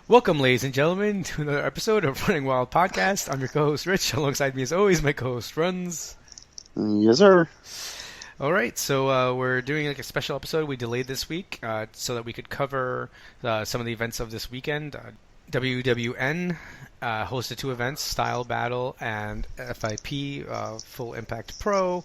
Welcome, ladies and gentlemen, to another episode of Running Wild Podcast. I'm your co-host, Rich. Alongside me, as always, my co-host, Runz. Yes, sir. All right, so we're doing like a special episode. We delayed this week so that we could cover some of the events of this weekend. WWN hosted two events, Style Battle and FIP, Full Impact Pro.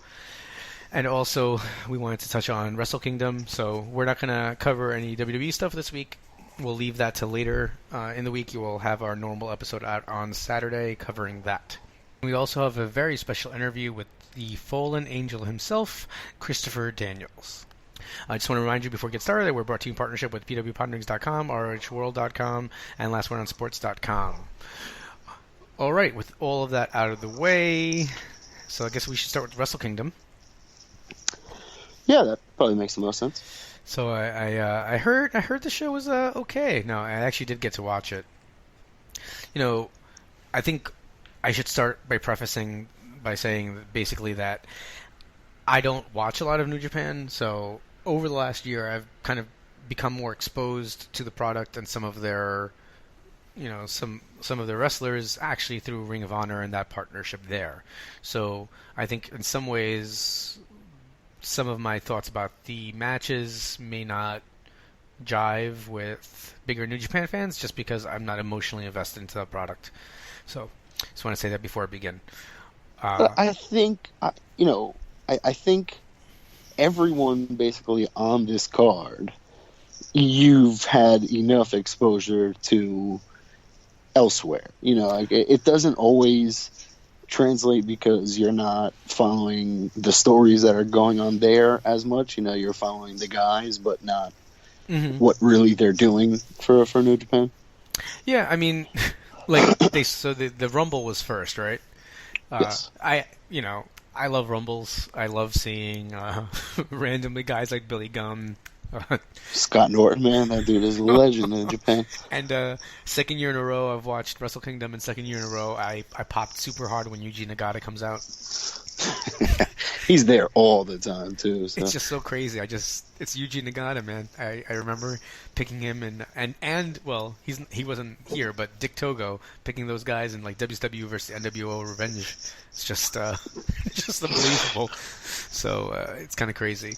And also, we wanted to touch on Wrestle Kingdom. So we're not going to cover any WWE stuff this week. We'll leave that to later in the week. You will have our normal episode out on Saturday covering that. We also have a very special interview with the fallen angel himself, Christopher Daniels. I just want to remind you before we get started that we're brought to you in partnership with pwponderings.com, rhworld.com, and lastwordonsports.com. All right, with all of that out of the way, so I guess we should start with Wrestle Kingdom. Yeah, that probably makes the most sense. So I heard the show was okay. No, I actually did get to watch it. You know, I think I should start by prefacing by saying basically that I don't watch a lot of New Japan. So over the last year, I've kind of become more exposed to the product and some of their, some of their wrestlers actually through Ring of Honor and that partnership there. So I think in some ways, some of my thoughts about the matches may not jive with bigger New Japan fans just because I'm not emotionally invested into that product. So just want to say that before I begin. I think, I think everyone basically on this card, you've had enough exposure to elsewhere. It doesn't always translate because you're not following the stories that are going on there as much. You're following the guys, but not what really they're doing for New Japan. Yeah, I mean, like the Rumble was first, right? Yes. I love Rumbles. I love seeing randomly guys like Billy Gunn. Scott Norton, man, that dude is a legend in Japan. And second year in a row, I've watched Wrestle Kingdom, and second year in a row, I popped super hard when Yuji Nagata comes out. He's there all the time too. So. It's just so crazy. It's Yuji Nagata, man. I remember picking him and well, he wasn't here, but Dick Togo picking those guys in like WCW versus NWO Revenge. It's just just unbelievable. So it's kind of crazy.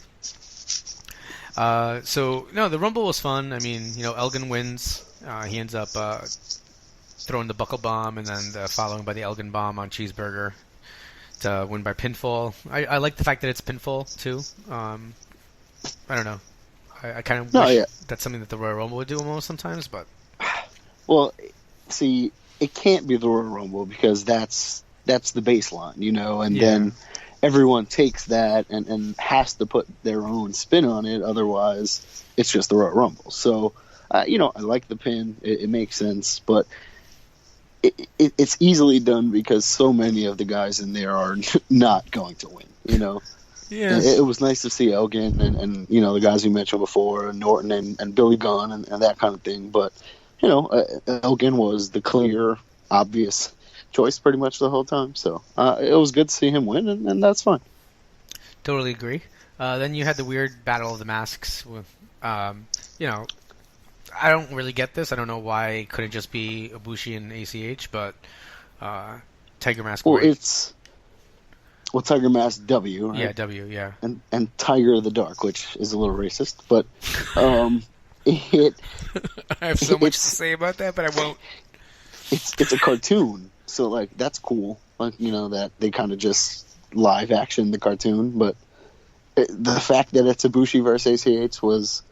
The Rumble was fun. I mean, Elgin wins. He ends up throwing the buckle bomb and then following by the Elgin bomb on Cheeseburger to win by pinfall. I like the fact that it's pinfall too. I don't know. I kind of wish that's something that the Royal Rumble would do almost sometimes, but well, see, it can't be the Royal Rumble because that's the baseline, and then everyone takes that and has to put their own spin on it. Otherwise, it's just the Royal Rumble. So, I like the pin. It makes sense, but it's easily done because so many of the guys in there are not going to win. Yeah. It was nice to see Elgin and the guys you mentioned before, Norton and Billy Gunn and that kind of thing. But, Elgin was the clear, obvious choice pretty much the whole time. So it was good to see him win, and that's fine. Totally agree. Then you had the weird Battle of the Masks with, I don't really get this. I don't know why it couldn't just be Ibushi and ACH, but Tiger Mask. Well, it's Tiger Mask W, right? Yeah, W, yeah. And Tiger the Dark, which is a little racist, but I have so much to say about that, but I won't. It's a cartoon, so like that's cool. Like that they kind of just live action the cartoon, but the fact that it's Ibushi versus ACH was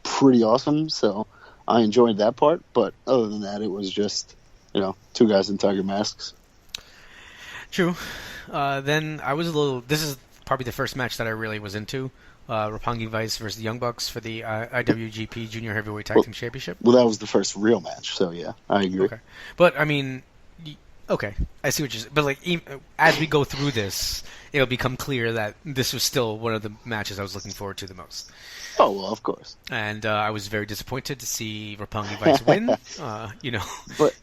pretty awesome. So I enjoyed that part, but other than that, it was just two guys in tiger masks. True. Then I was a little. This is probably the first match that I really was into. Roppongi Vice versus the Young Bucks for the IWGP Junior Heavyweight Tag Team Championship. Well, that was the first real match, so yeah, I agree. Okay, but I mean, okay, I see what you're saying. But like, as we go through this, it'll become clear that this was still one of the matches I was looking forward to the most. Oh well, of course. And I was very disappointed to see Roppongi Vice win. But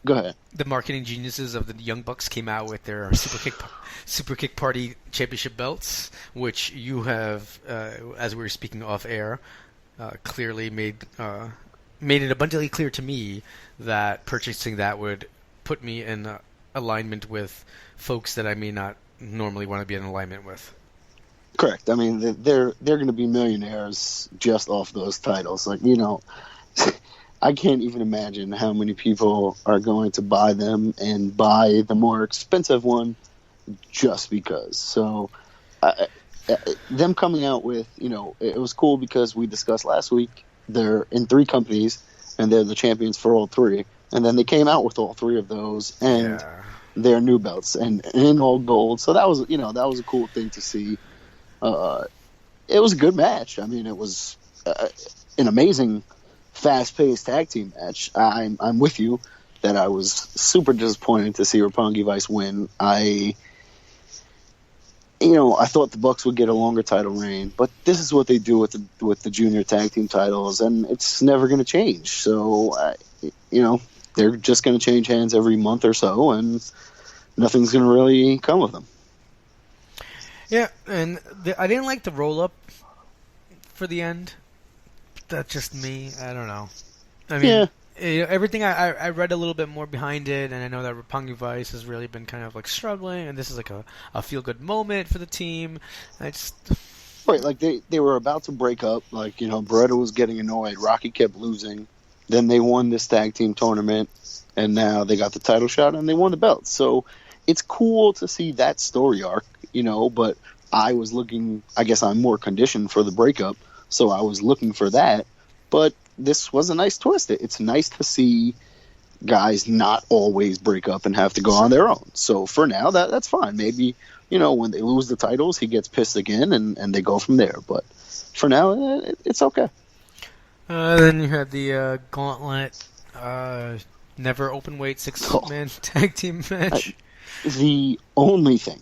go ahead. The marketing geniuses of the Young Bucks came out with their Super Kick Party Championship belts, which you have, as we were speaking off air, clearly made made it abundantly clear to me that purchasing that would put me in alignment with folks that I may not normally want to be in alignment with. Correct. I mean, they're going to be millionaires just off those titles. Like, I can't even imagine how many people are going to buy them and buy the more expensive one just because. So, them coming out with, it was cool because we discussed last week they're in 3 companies and they're the champions for all 3. And then they came out with all 3 of those and their new belts and in all gold. So that was, that was a cool thing to see. It was a good match. I mean, it was an amazing, fast-paced tag team match. I'm with you that I was super disappointed to see Roppongi Vice win. I thought the Bucks would get a longer title reign, but this is what they do with the junior tag team titles, and it's never going to change. So, they're just going to change hands every month or so, and nothing's going to really come of them. Yeah, and I didn't like the roll-up for the end. That's just me. I don't know. I mean, everything I read a little bit more behind it, and I know that Roppongi Vice has really been kind of like struggling, and this is like a feel-good moment for the team. Right, like they were about to break up. Like, Beretta was getting annoyed. Rocky kept losing. Then they won this tag team tournament, and now they got the title shot, and they won the belt. So it's cool to see that story arc. But I was looking, I guess I'm more conditioned for the breakup, so I was looking for that. But this was a nice twist. It's nice to see guys not always break up and have to go on their own. So for now, that's fine. Maybe, when they lose the titles, he gets pissed again and they go from there. But for now, it's okay. Then you had the Gauntlet, never open weight 6-man tag team match. The only thing,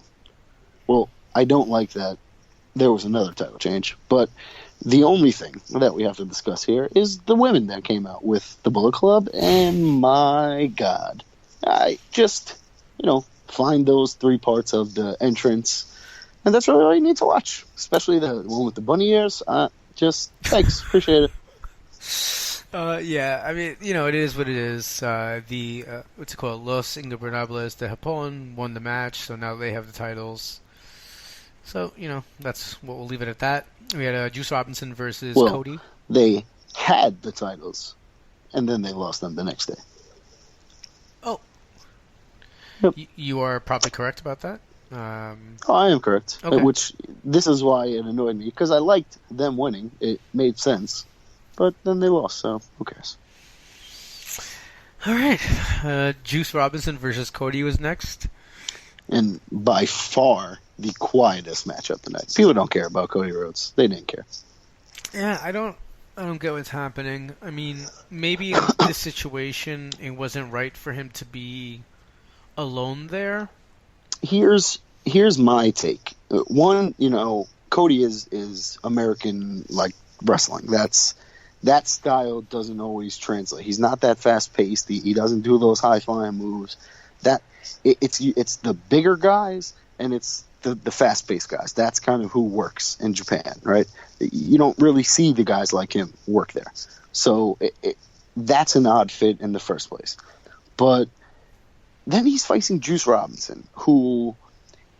well, I don't like that there was another title change, but the only thing that we have to discuss here is the women that came out with the Bullet Club, and my God, I just, find those 3 parts of the entrance, and that's really all you need to watch, especially the one with the bunny ears. Thanks, appreciate it. Yeah, I mean, it is what it is. What's it called? Los Ingobernables de Japón won the match, so now they have the titles. So, that's what we'll leave it at that. We had Juice Robinson versus Cody. They had the titles, and then they lost them the next day. Oh. Yep. You are probably correct about that? I am correct. Okay. Which, this is why it annoyed me, because I liked them winning. It made sense. But then they lost, so who cares? All right. Juice Robinson versus Cody was next. And by far the quietest match of the night. People don't care about Cody Rhodes. They didn't care. Yeah, I don't get what's happening. I mean, maybe in this situation it wasn't right for him to be alone there. Here's my take. One, Cody is American like wrestling. That style doesn't always translate. He's not that fast-paced. He doesn't do those high-flying moves. It's the bigger guys and it's the fast-paced guys. That's kind of who works in Japan, right? You don't really see the guys like him work there. So that's an odd fit in the first place. But then he's facing Juice Robinson, who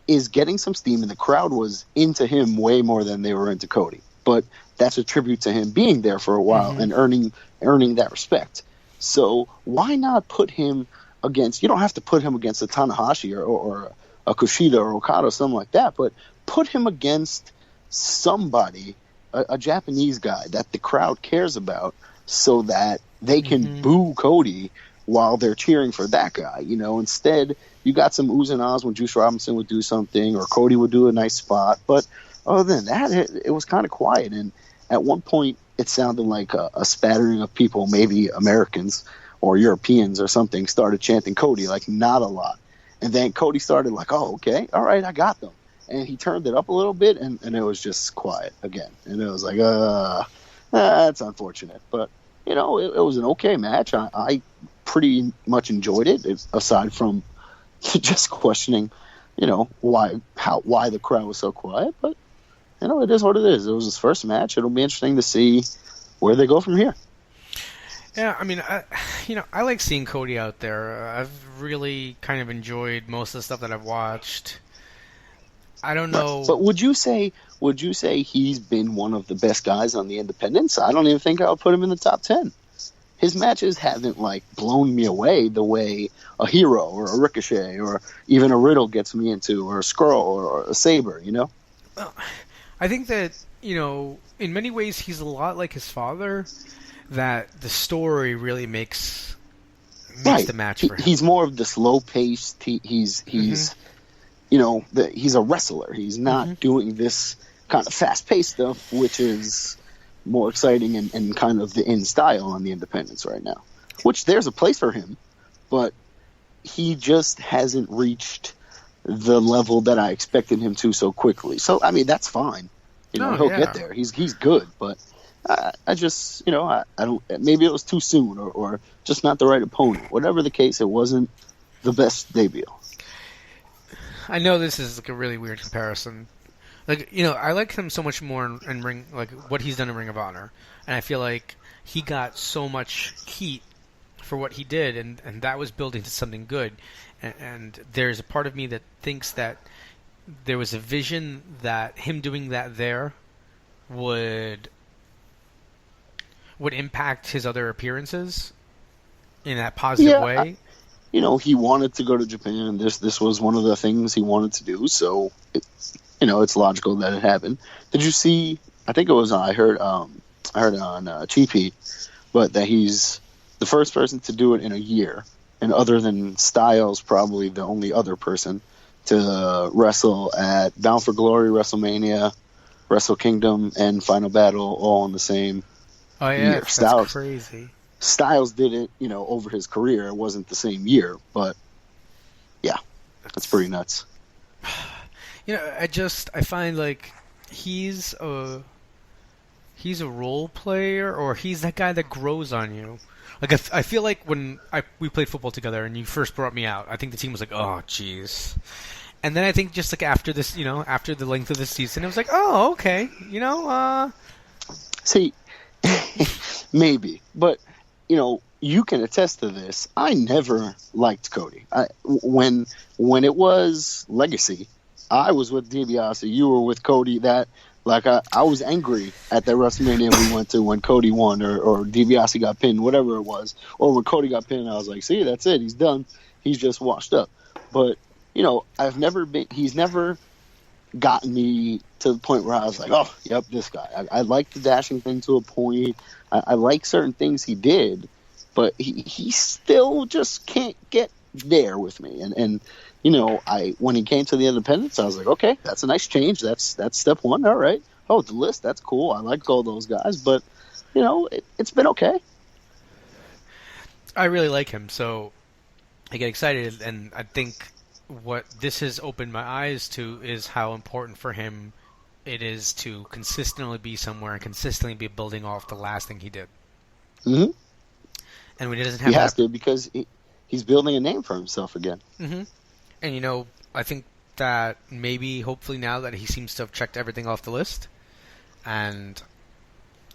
is getting some steam, and the crowd was into him way more than they were into Cody. But that's a tribute to him being there for a while and earning that respect. So why not put him against? You don't have to put him against a Tanahashi or a Kushida or Okada or something like that, but put him against somebody, a Japanese guy that the crowd cares about, so that they can boo Cody while they're cheering for that guy. Instead you got some oohs and ahs when Juice Robinson would do something or Cody would do a nice spot, but other than that, it was kind of quiet. And at one point, it sounded like a spattering of people, maybe Americans or Europeans or something, started chanting Cody, like not a lot. And then Cody started like, oh, okay, all right, I got them. And he turned it up a little bit, and it was just quiet again. And it was like, that's unfortunate. But, it was an okay match. I pretty much enjoyed it, aside from just questioning, why the crowd was so quiet. But, it is what it is. It was his first match. It'll be interesting to see where they go from here. Yeah, I mean, I like seeing Cody out there. I've really kind of enjoyed most of the stuff that I've watched. I don't Right. know. But would you say he's been one of the best guys on the independents? I don't even think I'll put him in the top 10. His matches haven't like blown me away the way a Hero or a Ricochet or even a Riddle gets me into, or a Skrull or a Saber, you know? Well, I think that, in many ways he's a lot like his father, that the story really makes Right. the match for him. He's more of the slow paced. He's he's a wrestler. He's not doing this kind of fast paced stuff, which is more exciting and kind of the in style on the independents right now. Which there's a place for him, but he just hasn't reached the level that I expected him to so quickly. So I mean that's fine. He'll get there. He's good, but I just I don't. Maybe it was too soon, or just not the right opponent. Whatever the case, it wasn't the best debut. I know this is like a really weird comparison. Like, I like him so much more in Ring, like what he's done in Ring of Honor, and I feel like he got so much heat for what he did, and that was building to something good. And there's a part of me that thinks that there was a vision that him doing that there would impact his other appearances in that positive way. He wanted to go to Japan. This was one of the things he wanted to do, so it's logical that it happened. Did you see? I think it was I heard it on Cheapy, but that he's the first person to do it in a year, and other than Styles, probably the only other person to wrestle at Bound for Glory, WrestleMania, Wrestle Kingdom, and Final Battle all in the same year. That's crazy. Styles did it, over his career. It wasn't the same year, but yeah, that's pretty nuts. I find like he's a role player, or he's that guy that grows on you. Like I feel like when we played football together and you first brought me out, I think the team was like, oh jeez. And then I think just like after this, after the length of the season, it was like, oh okay, See, maybe, but you can attest to this. I never liked Cody. When it was Legacy, I was with DiBiase. You were with Cody. I was angry at that WrestleMania we went to when Cody won, or DiBiase got pinned, whatever it was. Or when Cody got pinned, I was like, see, that's it. He's done. He's just washed up. But, he's never gotten me to the point where I was like, oh, yep, this guy. I like the dashing thing to a point. I like certain things he did, but he still just can't get there with me. And when he came to the independents, I was like, okay, that's a nice change. That's step one. All right. Oh, the list, that's cool. I like all those guys, but it's been okay. I really like him, so I get excited, and I think what this has opened my eyes to is how important for him it is to consistently be somewhere and consistently be building off the last thing he did. Mm-hmm. And when he doesn't have he has to, because he's building a name for himself again. Mm-hmm. And I think that maybe, hopefully, now that he seems to have checked everything off the list, and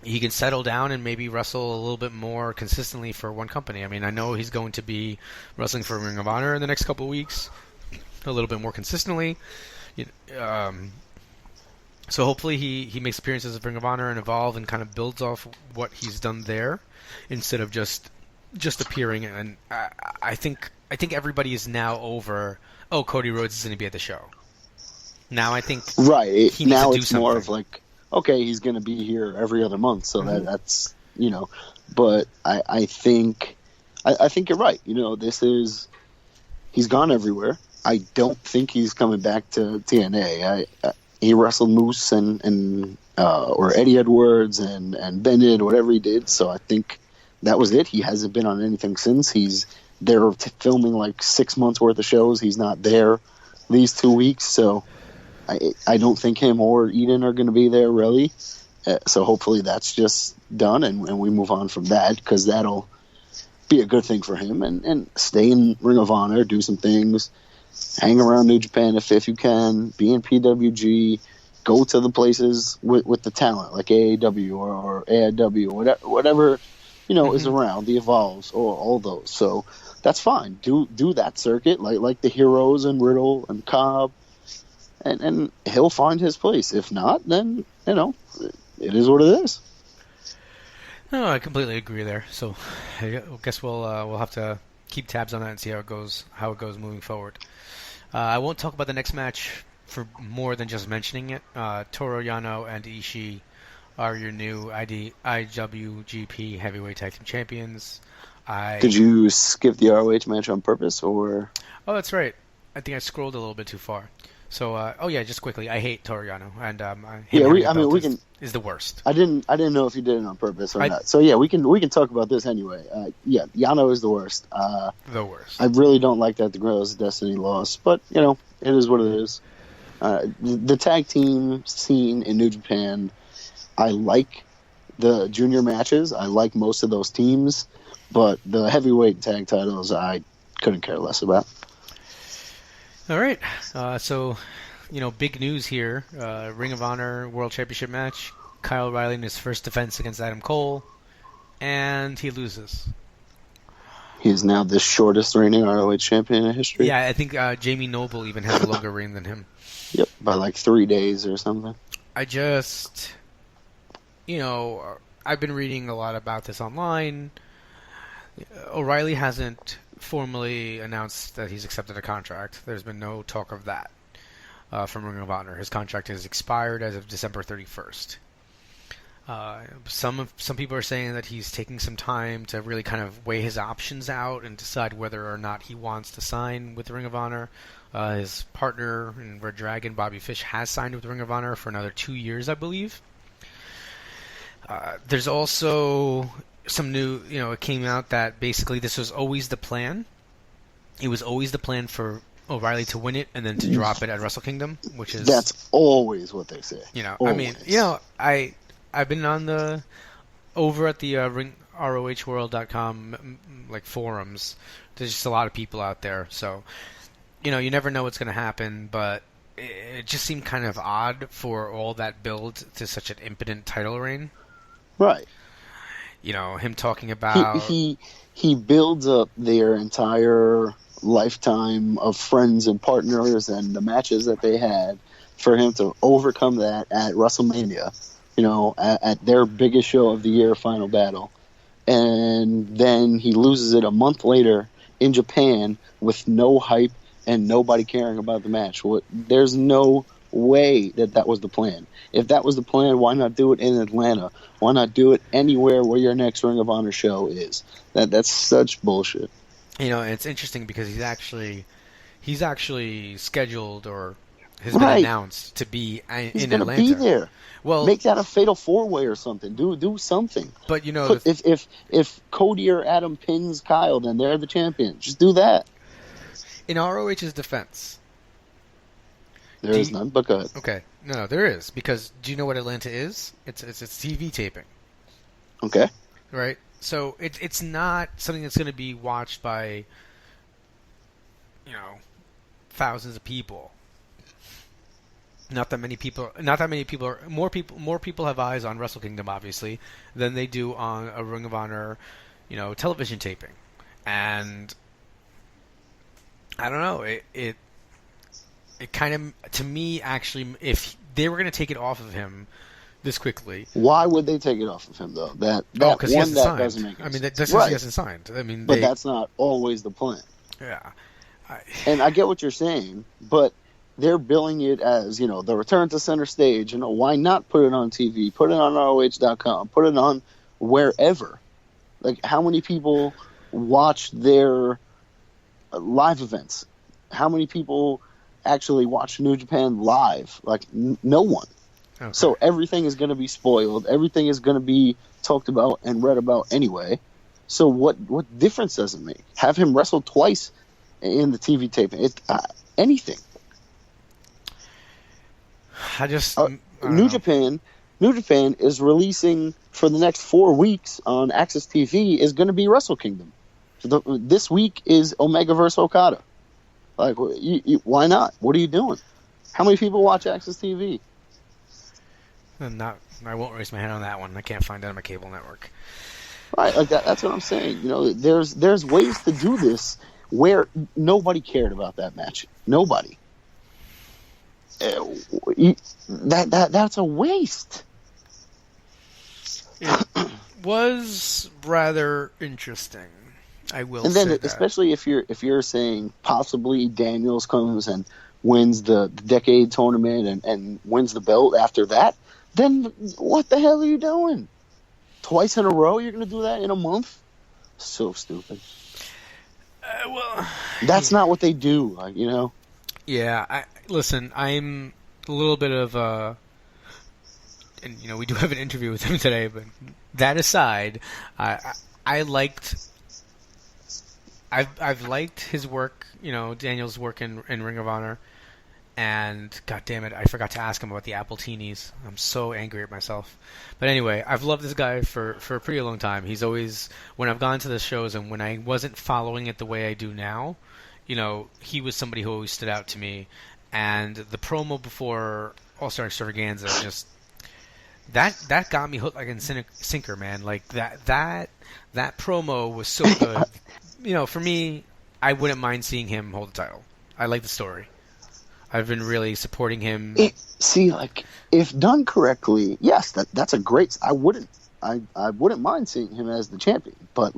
he can settle down and maybe wrestle a little bit more consistently for one company. I mean, I know he's going to be wrestling for Ring of Honor in the next couple of weeks, a little bit more consistently. So hopefully he makes appearances at Ring of Honor and Evolve and kind of builds off what he's done there, instead of just appearing. And I think everybody is now over, oh, Cody Rhodes is going to be at the show. Now I think right he needs now to do it's something. More of like, okay, he's going to be here every other month, so that's But I think you're right. He's gone everywhere. I don't think he's coming back to TNA. He wrestled Moose and or Eddie Edwards and Bennett, whatever he did. So I think that was it. He hasn't been on anything since. They're filming like 6 months worth of shows. He's not there these 2 weeks. So I don't think him or Eden are going to be there really. So hopefully that's just done and we move on from that, because that'll be a good thing for him, and stay in Ring of Honor, do some things, hang around New Japan if you can, be in PWG, go to the places with the talent like AAW or AIW, whatever is around, the Evolves, or all those. So that's fine. Do that circuit, like the Heroes and Riddle and Cobb, and he'll find his place. If not, then it is what it is. No, I completely agree there. So I guess we'll have to keep tabs on that and see how it goes moving forward. I won't talk about the next match for more than just mentioning it. Toru Yano and Ishii are your new IWGP Heavyweight Tag Team Champions. Did you skip the ROH match on purpose, or? Oh, that's right. I think I scrolled a little bit too far. So, just quickly, I hate Toru Yano, and we can is the worst. I didn't know if you did it on purpose or not. So we can talk about this anyway. Yano is the worst. The worst. I really don't like that the Guerrillas of Destiny lost, but it is what it is. The tag team scene in New Japan, I like the junior matches. I like most of those teams, but the heavyweight tag titles I couldn't care less about. All right, so big news here. Ring of Honor World Championship match. Kyle O'Reilly in his first defense against Adam Cole, and he loses. He is now the shortest reigning ROH champion in history. Yeah, I think Jamie Noble even has a longer reign than him. Yep, by like 3 days or something. I just, I've been reading a lot about this online. O'Reilly hasn't formally announced that he's accepted a contract. There's been no talk of that from Ring of Honor. His contract has expired as of December 31st. Some people are saying that he's taking some time to really kind of weigh his options out and decide whether or not he wants to sign with Ring of Honor. His partner in Red Dragon, Bobby Fish, has signed with Ring of Honor for another 2 years, I believe. There's also some new, it came out that basically this was always the plan. It was always the plan for O'Reilly to win it and then to drop it at Wrestle Kingdom, which is... That's always what they say. Always. I've been on over at the ROHworld.com forums. There's just a lot of people out there, so you never know what's going to happen, but it just seemed kind of odd for all that build to such an impotent title reign. Right. Him talking about... He builds up their entire lifetime of friends and partners and the matches that they had for him to overcome that at WrestleMania, at their biggest show of the year, Final Battle. And then he loses it a month later in Japan with no hype and nobody caring about the match. There's no way that was the plan. If that was the plan, why not do it in Atlanta? Why not do it anywhere where your next Ring of Honor show is? That's such bullshit. It's interesting because he's actually scheduled or has been announced to be in Atlanta. He's going to be there. Well, make that a fatal 4-way or something. Do something. But if Cody or Adam pins Kyle, then they're the champion. Just do that. In ROH's defense, there is none, but go ahead. Okay. No, there is. Because do you know what Atlanta is? It's TV taping. Okay. Right? So it's not something that's going to be watched by, thousands of people. Not that many people. More people have eyes on Wrestle Kingdom, obviously, than they do on a Ring of Honor, television taping. And I don't know. It kind of, to me, actually, if they were going to take it off of him this quickly, why would they take it off of him though? Because he hasn't signed. Doesn't make any sense. That's right. He hasn't signed. But that's not always the plan. Yeah. And I get what you're saying, but they're billing it as, the return to center stage. Why not put it on TV? Put it on ROH.com. Put it on wherever. How many people watch their live events? How many people actually watch New Japan live? No one. Okay. So everything is going to be spoiled. Everything is going to be talked about and read about anyway. So what difference does it make? Have him wrestle twice in the TV taping. Anything. New Japan is releasing for the next 4 weeks on Access TV is going to be Wrestle Kingdom. This week is Omega vs. Okada. Why not? What are you doing? How many people watch Access TV? I won't raise my hand on that one. I can't find it on my cable network. Right, like that's what I'm saying. There's ways to do this where nobody cared about that match. Nobody. That's a waste. It was rather interesting. I will And then, say that. especially if you're saying possibly Daniels comes and wins the decade tournament and wins the belt after that, then what the hell are you doing? Twice in a row, you're going to do that in a month? So stupid. That's not what they do. Yeah. Listen, I'm a little bit of and we do have an interview with him today. But that aside, I liked. I've liked his work. Daniel's work in Ring of Honor. And god damn it, I forgot to ask him about the Appletinis. I'm so angry at myself. But anyway, I've loved this guy for a pretty long time. He's always, when I've gone to the shows and when I wasn't following it the way I do now, he was somebody who always stood out to me. And the promo before All-Star Extravaganza, just that got me hooked like in sinker, man. Like that promo was so good. For me, I wouldn't mind seeing him hold the title. I like the story. I've been really supporting him. If done correctly, yes, that's a great. I wouldn't mind seeing him as the champion, but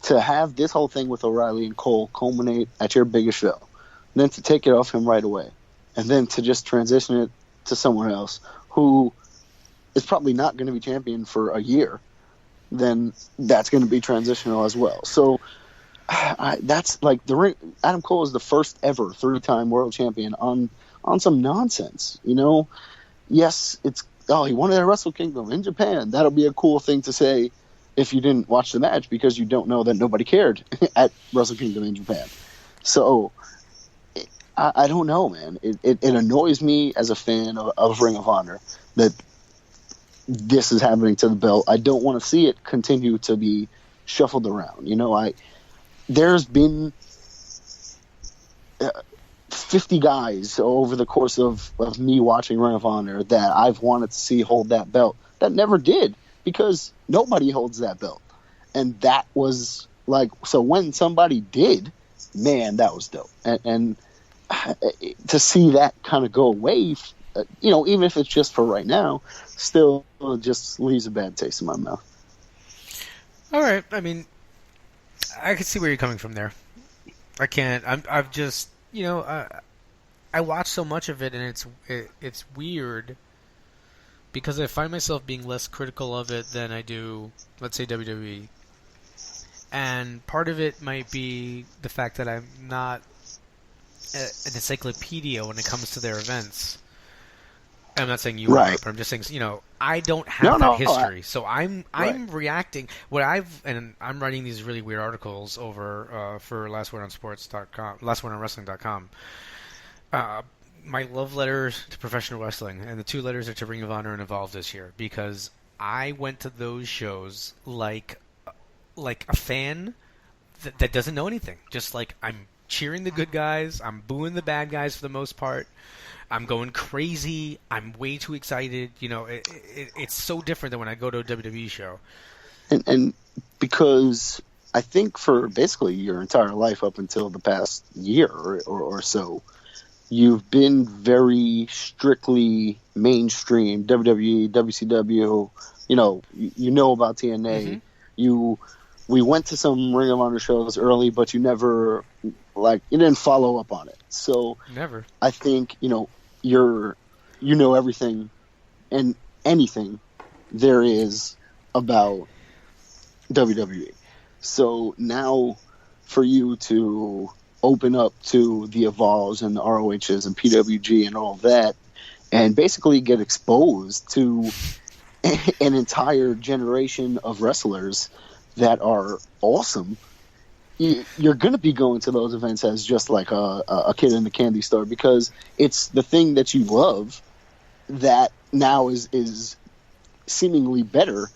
to have this whole thing with O'Reilly and Cole culminate at your biggest show, and then to take it off him right away, and then to just transition it to someone else who is probably not going to be champion for a year, then that's going to be transitional as well. So. That's like Adam Cole is the first ever 3-time world champion on some nonsense. Yes, he won at Wrestle Kingdom in Japan. That'll be a cool thing to say if you didn't watch the match because you don't know that nobody cared at Wrestle Kingdom in Japan. So I don't know, man. It annoys me as a fan of Ring of Honor that this is happening to the belt. I don't want to see it continue to be shuffled around. There's been 50 guys over the course of me watching Ring of Honor that I've wanted to see hold that belt that never did because nobody holds that belt. And that was so when somebody did, man, that was dope. And to see that kind of go away, even if it's just for right now, still just leaves a bad taste in my mouth. All right. I mean, I can see where you're coming from there. I can't. I've just, I watch so much of it, and it's weird because I find myself being less critical of it than I do, let's say, WWE. And part of it might be the fact that I'm not an encyclopedia when it comes to their events. I'm not saying you are, but I'm just saying, I don't have that history. So I'm reacting. I'm writing these really weird articles over for lastwordonwrestling.com. My love letters to professional wrestling, and the 2 letters are to Ring of Honor and Evolve this year because I went to those shows like a fan that doesn't know anything. Just I'm cheering the good guys, I'm booing the bad guys for the most part. I'm going crazy. I'm way too excited. It's so different than when I go to a WWE show. And because I think for basically your entire life up until the past year or so, you've been very strictly mainstream WWE, WCW. You know about TNA. Mm-hmm. We went to some Ring of Honor shows early, but you never you didn't follow up on it. So never. I think you know everything and anything there is about WWE. So now for you to open up to the Evolves and the ROHs and PWG and all that and basically get exposed to an entire generation of wrestlers that are awesome, you're going to be going to those events as just like a kid in the candy store because it's the thing that you love that now is seemingly better,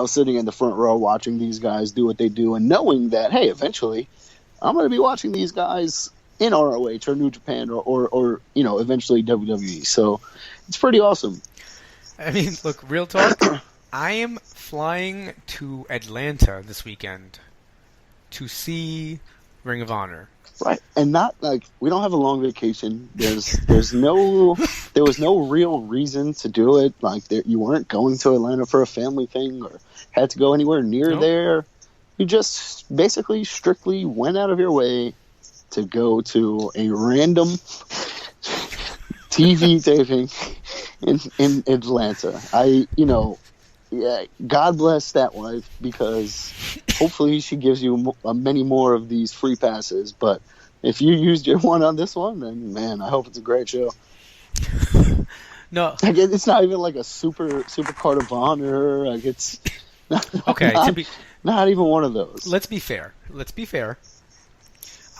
sitting in the front row watching these guys do what they do and knowing that, hey, eventually I'm going to be watching these guys in ROH or New Japan or eventually WWE. So it's pretty awesome. I mean, look, real talk, I am flying to Atlanta this weekend to see Ring of Honor. Right, and not like we don't have a long vacation. There was no real reason to do it. Like you weren't going to Atlanta for a family thing or had to go anywhere near there. You just basically strictly went out of your way to go to a random TV taping in Atlanta. God bless that wife, because hopefully she gives you many more of these free passes. But if you used your one on this one, then man, I hope it's a great show. No, like, it's not even like a super card of honor. Like it's not even one of those. Let's be fair.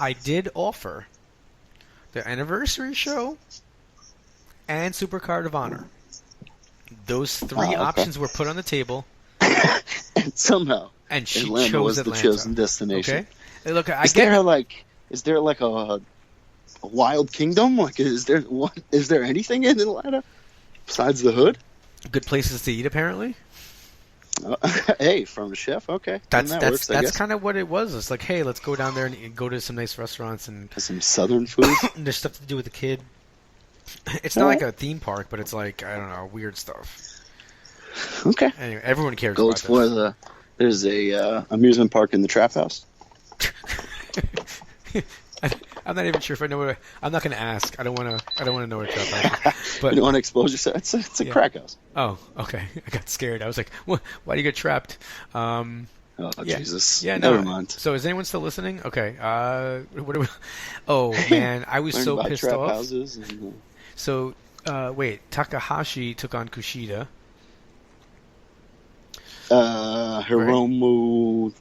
I did offer the anniversary show and Super Card of Honor. Those three options were put on the table, and somehow, and she Atlanta chose was Atlanta. the chosen destination. Okay, look, is there like a wild kingdom? Like, is there anything in Atlanta besides the hood? Good places to eat, apparently. Hey, from a chef, okay. That's kind of what it was. It's like, hey, let's go down there and go to some nice restaurants and some southern food. There's stuff to do with the kid. It's not like a theme park, but it's like, I don't know, weird stuff. Okay. Anyway, everyone cares Go about explore this. There's a amusement park in the Trap House. I'm not even sure if I know I'm not going to ask. I don't want to know what a Trap House is. But you don't want to expose yourself. It's a crack house. Oh, okay. I got scared. I was like, why do you get trapped? Jesus. Yeah, no. Never mind. So is anyone still listening? Okay. What do we? Oh man, I was so pissed off. Houses and, So, wait. Takahashi took on Kushida. Hiromu. Right.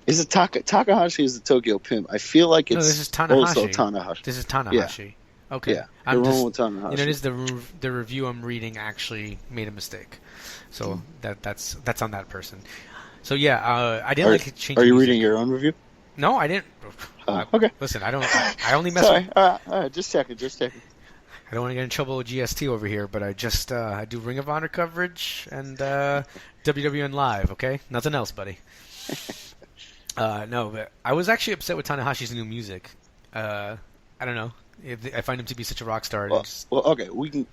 Is it Takahashi is the Tokyo Pimp? I feel like it's this is Tanahashi. Also Tanahashi. This is Tanahashi. Yeah. Okay. Yeah. Tanahashi. It is the review I'm reading actually made a mistake. So that's on that person. So yeah, I didn't like changing. Are you music. reading your own review? No, I didn't. Okay. Listen, I only mess. Sorry. All right. Just checking. I don't want to get in trouble with GST over here, but I do Ring of Honor coverage and WWN Live. Okay, nothing else, buddy. No, but I was actually upset with Tanahashi's new music. I don't know. I find him to be such a rock star. Well, okay, we can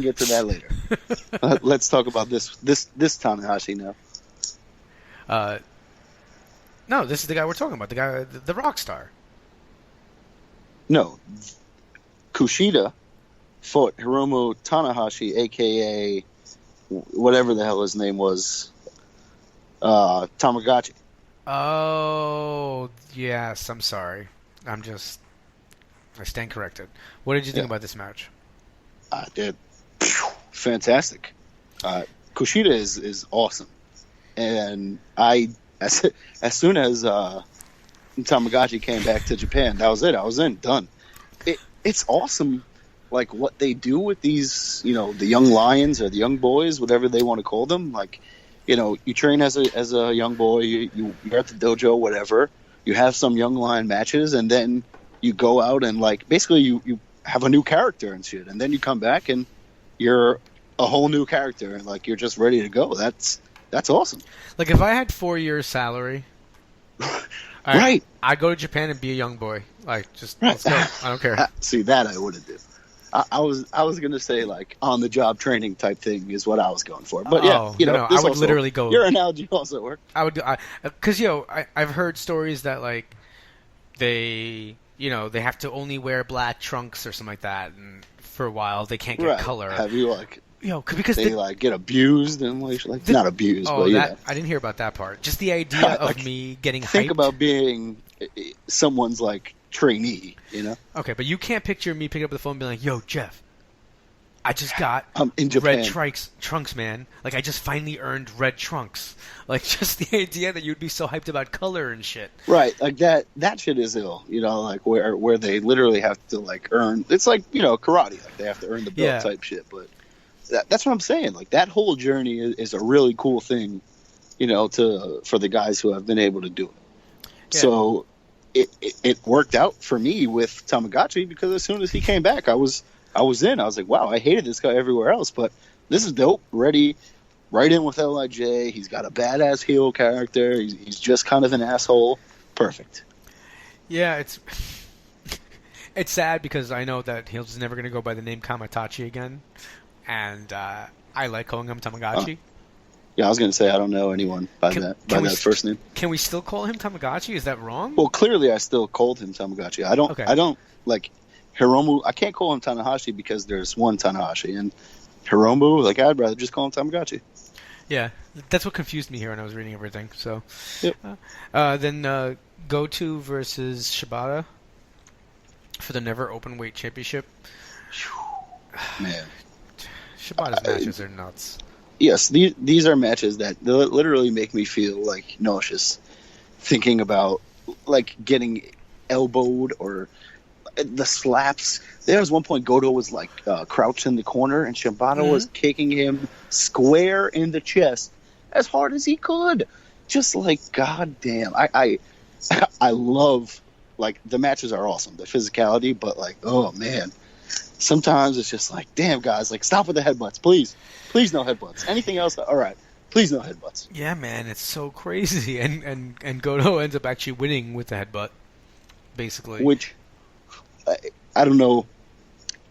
get to that later. Let's talk about this Tanahashi now. No, this is the guy we're talking about. The guy, the rock star. No, Kushida fought Hiromu Tanahashi, a.k.a. whatever the hell his name was, Tamagotchi. Oh, yes. I'm sorry. I stand corrected. What did you think about this match? I did. Fantastic. Kushida is awesome. And as soon as Tamagotchi came back to Japan, that was it. I was in. Done. It's awesome, like, what they do with these, the young lions or the young boys, whatever they want to call them. Like, you train as a young boy, you're at the dojo, whatever. You have some young lion matches, and then you go out and, like, basically you have a new character and shit. And then you come back and you're a whole new character and, like, you're just ready to go. That's awesome. Like, if I had 4 years salary, right, I'd go to Japan and be a young boy. Like, just let's go. I don't care. See, that I wouldn't do. I was gonna say, like, on the job training type thing is what I was going for. But I would literally go. Your analogy also worked. I would, because I've heard stories that, like, they have to only wear black trunks or something like that, and for a while they can't get color. Have you, like, because they like get abused and like not abused, but I didn't hear about that part. Just the idea of me getting hyped. Think about being someone's, like, trainee, Okay, but you can't picture me picking up the phone and being like, "Yo, Jeff, I just got in Japan. red trunks, man. Like, I just finally earned red trunks." Like, just the idea that you'd be so hyped about color and shit. Right, like that shit is ill, like where they literally have to, like, earn. It's like, karate, like they have to earn the belt type shit. But that's what I'm saying. Like, that whole journey is a really cool thing, for the guys who have been able to do it. Yeah. So it worked out for me with Tamagotchi, because as soon as he came back, I was in. I was like, wow, I hated this guy everywhere else, but this is dope. Ready, right in with Lij. He's got a badass heel character. He's just kind of an asshole. Perfect. Yeah, it's sad because I know that he's never going to go by the name Kamatachi again, and I like calling him Tamagotchi. Yeah, I was going to say I don't know anyone by that first name. Can we still call him Tamagotchi? Is that wrong? Well, clearly I still called him Tamagotchi. I don't like Hiromu. I can't call him Tanahashi because there's one Tanahashi, and Hiromu, like, I'd rather just call him Tamagotchi. Yeah, that's what confused me here when I was reading everything. So, yep. Then Goto versus Shibata for the Never Openweight Championship. Man, Shibata's matches are nuts. Yes, these are matches that literally make me feel like nauseous, thinking about like getting elbowed or the slaps. There was one point Goto was like crouched in the corner, and Shibata was kicking him square in the chest as hard as he could. Just like, goddamn, I love, like, the matches are awesome, the physicality, but like, oh man, sometimes it's just like, damn guys, like, stop with the headbutts, please no headbutts. Anything else? All right, please no headbutts. Yeah, man, it's so crazy, and Goto ends up actually winning with the headbutt, basically. Which I don't know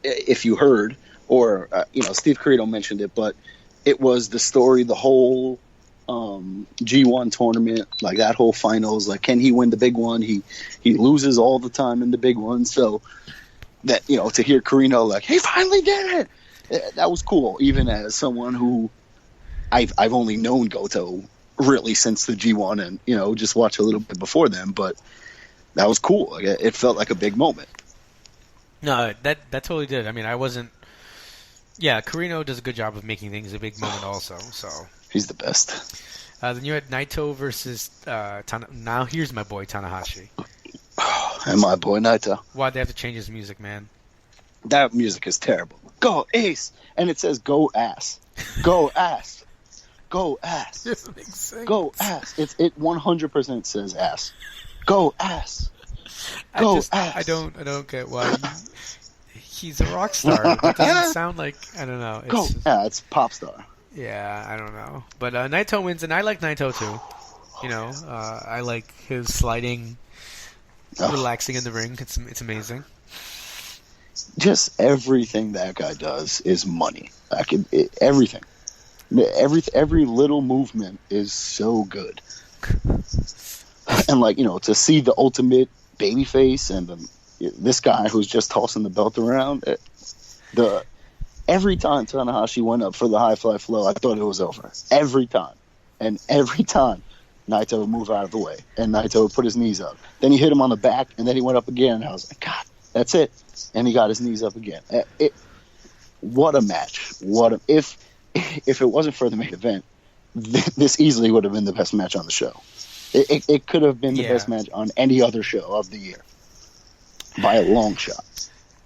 if you heard, or Steve Corino mentioned it, but it was the story, the whole G1 tournament, like that whole finals, like, can he win the big one? He loses all the time in the big one, so that, to hear Corino like, he finally did it, that was cool, even as someone who I've only known Goto really since the G1 and just watch a little bit before them, but that was cool. Like, it felt like a big moment. No, that totally did. I mean, I wasn't. Yeah, Corino does a good job of making things a big moment, also. So he's the best. Then you had Naito versus Now here's my boy Tanahashi. And my boy Naito. Why'd they have to change his music, man? That music is terrible. Go Ace, and it says go ass, go ass, go ass, go ass. It 100% says ass. Go ass. Go ass. I don't get why he's a rock star. It doesn't sound like, I don't know. It's pop star. Yeah, I don't know. But Naito wins, and I like Naito too. I like his sliding, relaxing in the ring. It's amazing. Just everything that guy does is money. Everything. Every little movement is so good. And, like, to see the ultimate babyface and this guy who's just tossing the belt around, every time Tanahashi went up for the high fly flow, I thought it was over. Every time. And every time Naito would move out of the way, and Naito would put his knees up. Then he hit him on the back, and then he went up again, and I was like, God, that's it. And he got his knees up again. What a match. If it wasn't for the main event, this easily would have been the best match on the show. It could have been the best match on any other show of the year. By a long shot.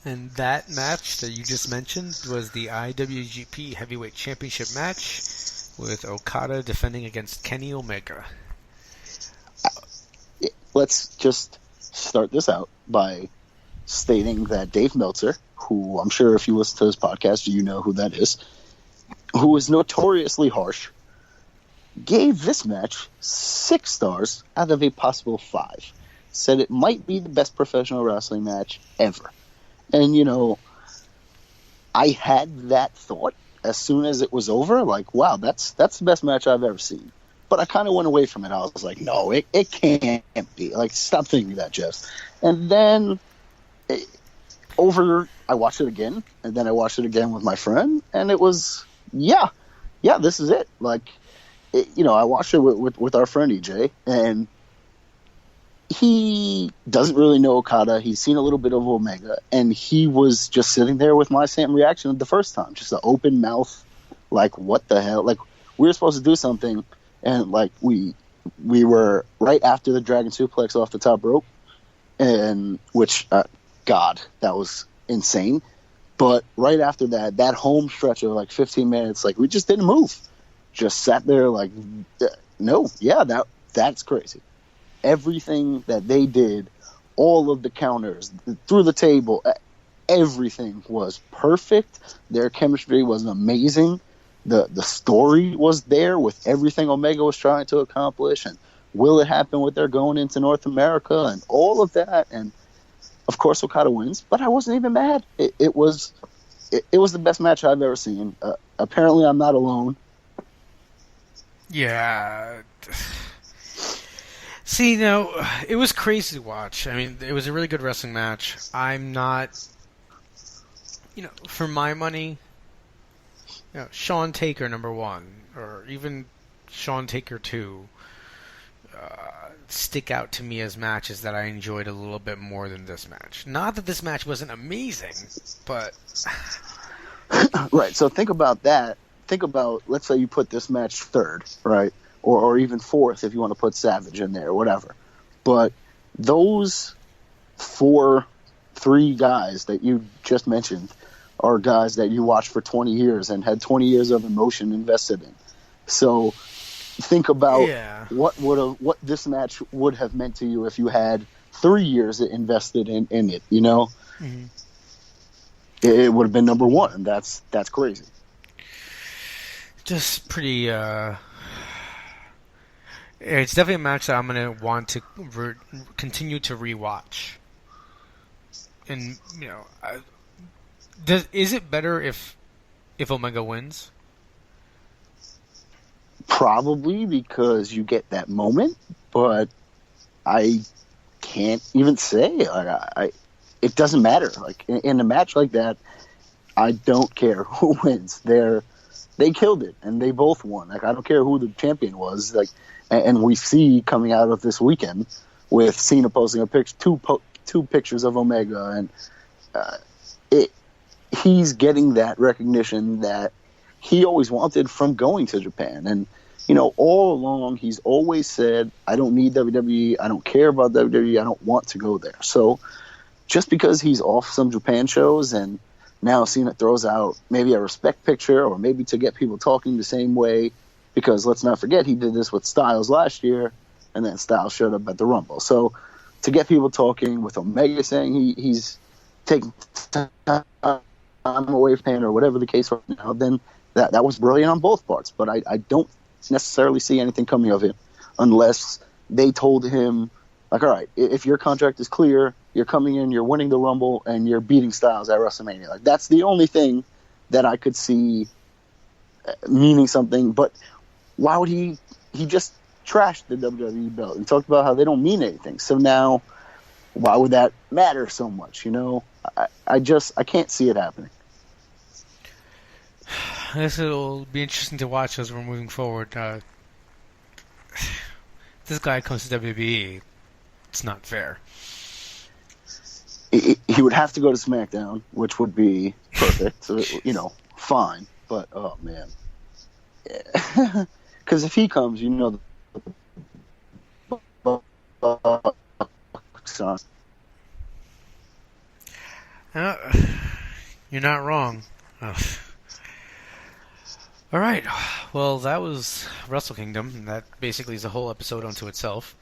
And that match that you just mentioned was the IWGP Heavyweight Championship match with Okada defending against Kenny Omega. Let's just start this out by stating that Dave Meltzer, who I'm sure if you listen to this podcast, you know who that is, who is notoriously harsh, gave this match 6 stars out of a possible 5. Said it might be the best professional wrestling match ever. And, I had that thought as soon as it was over, like, wow, that's the best match I've ever seen. But I kind of went away from it. I was like, no, it can't be. Like, stop thinking that, Jeff. And then I watched it again, and then I watched it again with my friend, and it was, yeah, this is it. Like, I watched it with our friend EJ, and he doesn't really know Okada. He's seen a little bit of Omega, and he was just sitting there with my same reaction the first time, just an open mouth, like, what the hell? Like, we were supposed to do something, and, like, we were right after the Dragon Suplex off the top rope, and which, God, that was insane. But right after that home stretch of, like, 15 minutes, like, we just didn't move. Just sat there like, no, yeah, that's crazy. Everything that they did, all of the counters, through the table, everything was perfect. Their chemistry was amazing. the story was there with everything Omega was trying to accomplish, and will it happen with their going into North America and all of that. And of course Okada wins, but I wasn't even mad. It was the best match I've ever seen. Apparently I'm not alone. Yeah. See, no, it was crazy to watch. I mean, it was a really good wrestling match. I'm not, for my money, Shawn Taker #1, or even Shawn Taker 2, stick out to me as matches that I enjoyed a little bit more than this match. Not that this match wasn't amazing, but... Right, so think about that. Think about, let's say you put this match third, right? Or even fourth if you want to put Savage in there, whatever. But those three guys that you just mentioned are guys that you watched for 20 years and had 20 years of emotion invested in. So think about what this match would have meant to you if you had 3 years invested in it, Mm-hmm. It would have been #1, and that's crazy. Just pretty... It's definitely a match that I'm going to want to continue to rewatch. And, is it better if Omega wins? Probably, because you get that moment, but I can't even say. It doesn't matter. Like in a match like that, I don't care who wins. They killed it, and they both won. Like I don't care who the champion was. Like, and we see coming out of this weekend with Cena posting a two pictures of Omega, and he's getting that recognition that he always wanted from going to Japan. And all along he's always said, I don't need WWE, I don't care about WWE, I don't want to go there. So just because he's off some Japan shows and now Cena throws out maybe a respect picture, or maybe to get people talking the same way, because let's not forget he did this with Styles last year, and then Styles showed up at the Rumble. So to get people talking, with Omega saying he's taking time away from Japan or whatever the case right now, then that was brilliant on both parts. But I don't necessarily see anything coming of it unless they told him, like, all right, if your contract is clear, you're coming in, you're winning the Rumble, and you're beating Styles at WrestleMania. Like, that's the only thing that I could see meaning something. But why would he just trashed the WWE belt and talked about how they don't mean anything? So now, why would that matter so much? I can't see it happening. I guess it'll be interesting to watch as we're moving forward. This guy comes to WWE. It's not fair. He would have to go to SmackDown, which would be perfect. So, fine. But, oh, man. Because if he comes, son. You're not wrong. Ugh. All right. Well, that was Wrestle Kingdom. That basically is a whole episode unto itself.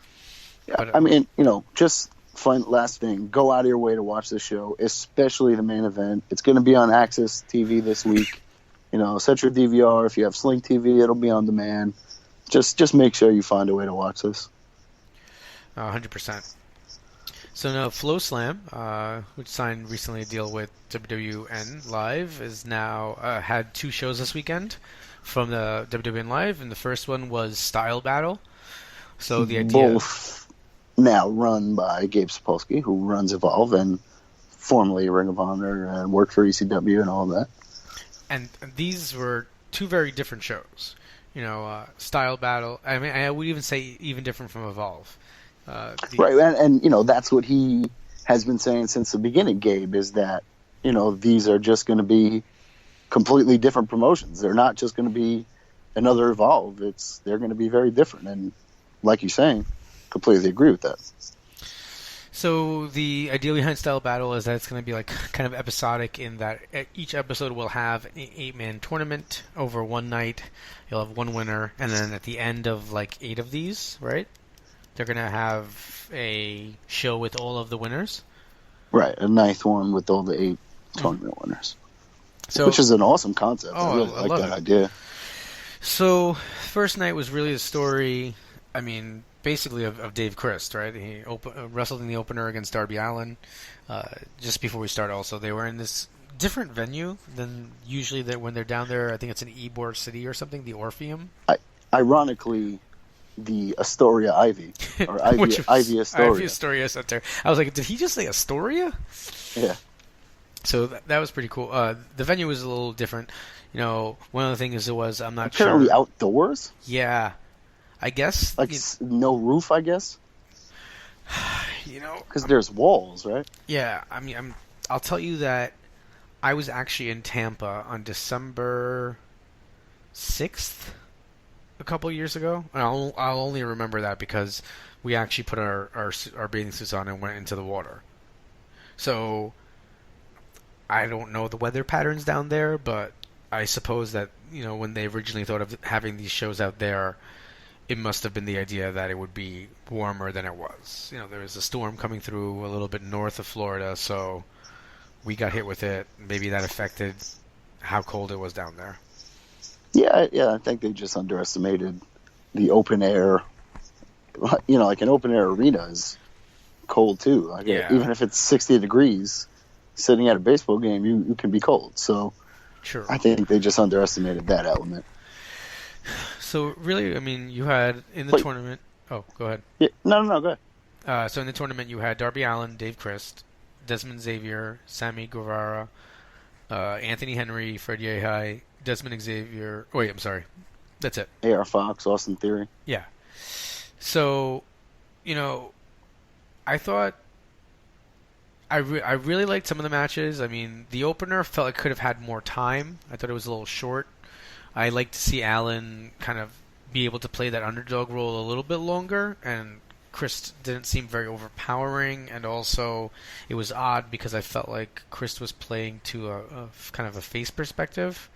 Yeah, but, I mean, just fun last thing. Go out of your way to watch this show, especially the main event. It's going to be on Access TV this week. Set your DVR. If you have Sling TV, it'll be on demand. Just make sure you find a way to watch this. 100%. So now Flow Slam, which signed recently a deal with WWN Live, is now had 2 shows this weekend from the WWN Live, and the first one was Style Battle. So the idea, both now run by Gabe Sapolsky, who runs Evolve and formerly Ring of Honor and worked for ECW and all that. And these were 2 very different shows. Style Battle. I mean, I would even say even different from Evolve. Right, and that's what he has been saying since the beginning, Gabe, is that these are just going to be completely different promotions. They're not just going to be another Evolve. They're going to be very different, and like you're saying, completely agree with that. So the idea behind Style Battle is that it's going to be like kind of episodic in that each episode will have an 8-man tournament over one night. You'll have one winner, and then at the end of like 8 of these, right? They're going to have a show with all of the winners. Right, a 9th one with all the 8 tournament winners. So, which is an awesome concept. I really like that idea. So, first night was really the story, I mean, basically of Dave Christ, right? He wrestled in the opener against Darby Allin. Just before we start, also, they were in this different venue than usually when they're down there. I think it's in Ybor City or something, the Orpheum. Ironically, the Astoria Ivy, or Ivy Astoria. Ivy Astoria out there. I was like, did he just say Astoria? Yeah. So that was pretty cool. The venue was a little different. You know, one of the things was, I'm not Apparently sure. outdoors? Yeah. I guess. Like, no roof, I guess? You know. Because there's walls, right? Yeah. I mean, I'll tell you that I was actually in Tampa on December 6th a couple years ago. And I'll only remember that because we actually put our bathing suits on and went into the water. So, I don't know the weather patterns down there, but I suppose that, you know, when they originally thought of having these shows out there, it must have been the idea that it would be warmer than it was. You know, there was a storm coming through a little bit north of Florida, so we got hit with it. Maybe that affected how cold it was down there. Yeah, I think they just underestimated the open air. You know, like an open air arena is cold too. Like even if it's 60 degrees, sitting at a baseball game, you can be cold. So sure. I think they just underestimated that element. So really, I mean, you had in the tournament. Oh, go ahead. Yeah, no, go ahead. So in the tournament, you had Darby Allin, Dave Christ, Desmond Xavier, Sammy Guevara, Anthony Henry, Fred Yehi, Desmond Xavier. Oh, wait, I'm sorry. That's it. AR Fox, Austin Theory. Yeah. So, you know, I thought I really liked some of the matches. I mean, the opener felt like it could have had more time. I thought it was a little short. I like to see Allin kind of be able to play that underdog role a little bit longer, and Chris didn't seem very overpowering, and also it was odd because I felt like Chris was playing to a kind of a face perspective,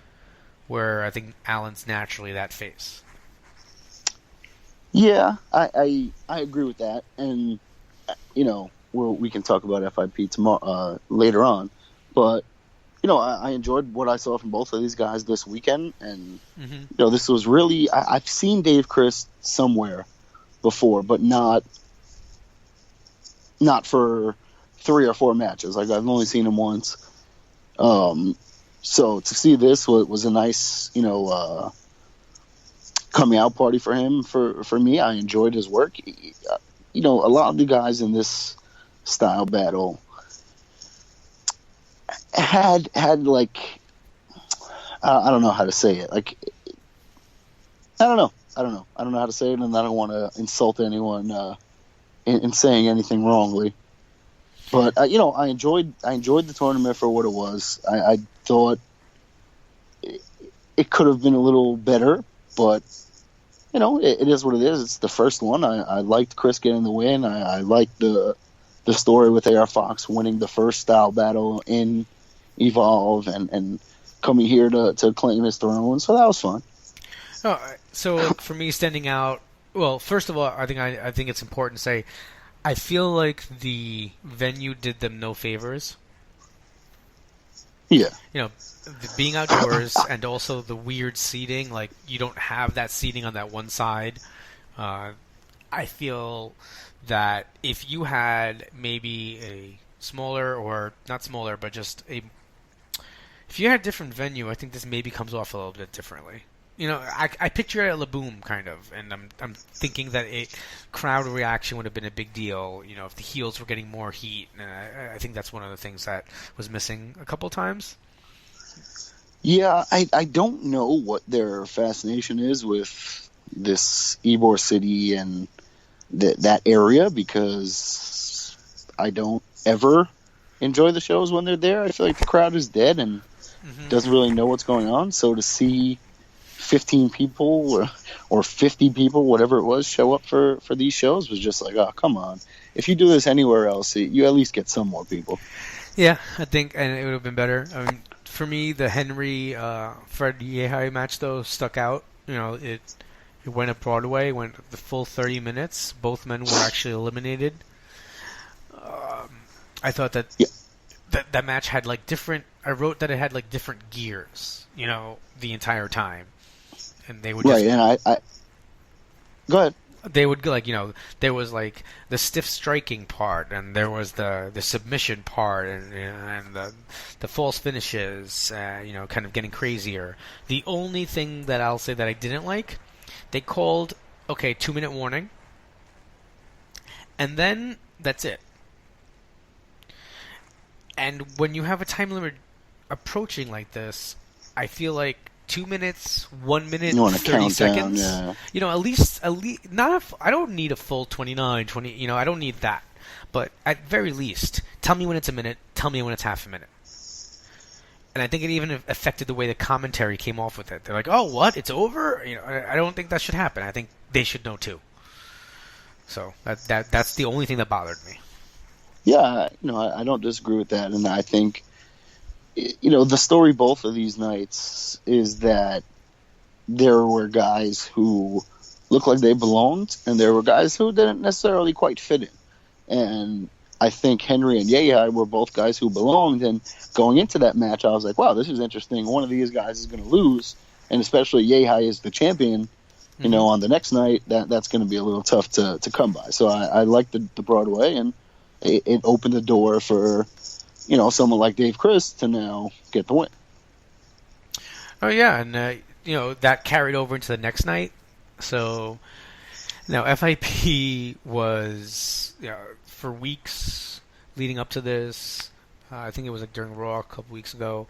where I think Allen's naturally that face. Yeah, I agree with that, and you know, we can talk about FIP tomorrow later on, but you know, I enjoyed what I saw from both of these guys this weekend, and you know, this was really I've seen Dave Christ somewhere before, but not for 3 or 4 matches. Like I've only seen him once. So to see this was a nice, you know, coming out party for him. For me, I enjoyed his work. You know, a lot of the guys in this style battle had like I don't know how to say it. Like I don't know how to say it, and I don't want to insult anyone in saying anything wrongly. But you know, I enjoyed the tournament for what it was. I thought it could have been a little better, but you know, it is what it is. It's the first one. I liked Chris getting the win. I liked the story with AR Fox winning the first style battle in Evolve and coming here to claim his throne. So that was fun. Oh, so for me, standing out. Well, first of all, I think it's important to say I feel like the venue did them no favors. Yeah. You know, being outdoors and also the weird seating, like you don't have that seating on that one side. I feel that if you had maybe a smaller, or not smaller, but just if you had a different venue, I think this maybe comes off a little bit differently. You know, I picture it at La Boom, kind of, and I'm thinking that crowd reaction would have been a big deal, you know, if the heels were getting more heat, and I think that's one of the things that was missing a couple times. Yeah, I don't know what their fascination is with this Ybor City and that area, because I don't ever enjoy the shows when they're there. I feel like the crowd is dead and doesn't really know what's going on, so to see 15 people or 50 people, whatever it was, show up for these shows was just like, oh, come on. If you do this anywhere else, you at least get some more people. Yeah, I think, and it would have been better. I mean, for me, the Henry Fred Yehi match though stuck out. You know, it went up Broadway, went the full 30 minutes. Both men were actually eliminated. I thought that that match had like different. I wrote that it had like different gears. You know, the entire time. and they would just right. And I go ahead. they would like there was like the stiff striking part, and there was the submission part, and the false finishes, kind of getting crazier. The only thing that I'll say that I didn't like, they called 2-minute warning, and then that's it. And when you have a time limit approaching like this, I feel like 2 minutes, 1 minute, You want to 30 count seconds. down, yeah. At least not. I don't need a full 29, 20. I don't need that. But at very least, tell me when it's a minute. Tell me when it's half a minute. And I think it even affected the way the commentary came off with it. They're like, "Oh, what? It's over?" I don't think that should happen. I think they should know too. So that's the only thing that bothered me. Yeah, I don't disagree with that, and I think, the story both of these nights is that there were guys who looked like they belonged, and there were guys who didn't necessarily quite fit in. And I think Henry and Yehai were both guys who belonged, and going into that match, I was like, wow, this is interesting. One of these guys is going to lose, and especially Yehai is the champion, on the next night, that's going to be a little tough to come by. So I liked the Broadway, and it opened the door for someone like Dave Chris to now get the win. Oh yeah, and that carried over into the next night. So now FIP was for weeks leading up to this. I think it was like during Raw a couple weeks ago.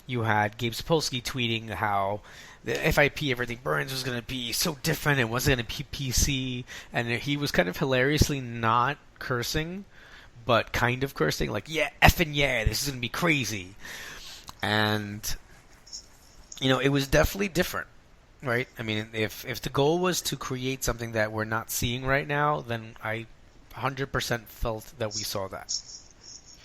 You had Gabe Sapolsky tweeting how the FIP Everything Burns was going to be so different and wasn't going to be PC, and he was kind of hilariously not cursing, but kind of cursing, like, yeah, effing yeah, this is going to be crazy. And, it was definitely different, right? I mean, if the goal was to create something that we're not seeing right now, then I 100% felt that we saw that.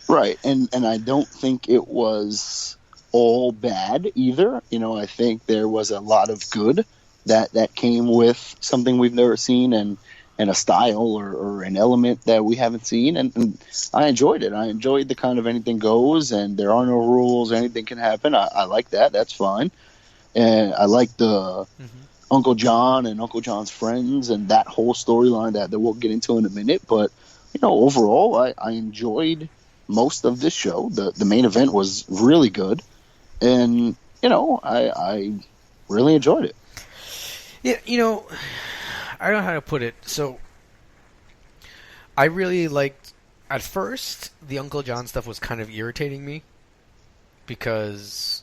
Right, and I don't think it was all bad either. I think there was a lot of good that came with something we've never seen, and a style or an element that we haven't seen, and I enjoyed it. I enjoyed the kind of anything goes, and there are no rules, anything can happen. I like that. That's fine. And I like the Uncle John and Uncle John's friends and that whole storyline that we'll get into in a minute. But, overall, I enjoyed most of this show. The main event was really good, and, I really enjoyed it. Yeah, I don't know how to put it. So, I really liked, at first, the Uncle John stuff was kind of irritating me. Because,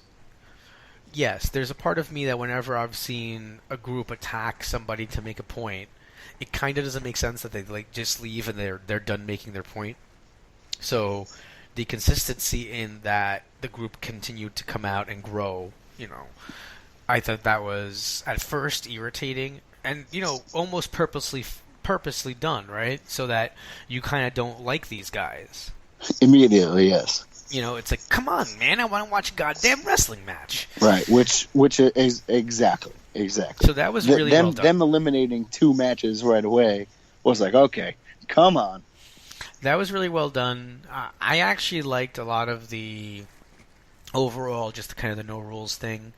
yes, there's a part of me that whenever I've seen a group attack somebody to make a point, it kind of doesn't make sense that they just leave and they're done making their point. So, the consistency in that the group continued to come out and grow, I thought that was, at first, irritating. And, almost purposely done, right? So that you kind of don't like these guys. Immediately, yes. It's like, come on, man, I want to watch a goddamn wrestling match. Right, which is exactly. So that was really well done. Them eliminating 2 matches right away was like, okay, come on. That was really well done. I actually liked a lot of the overall, just kind of the no rules thing.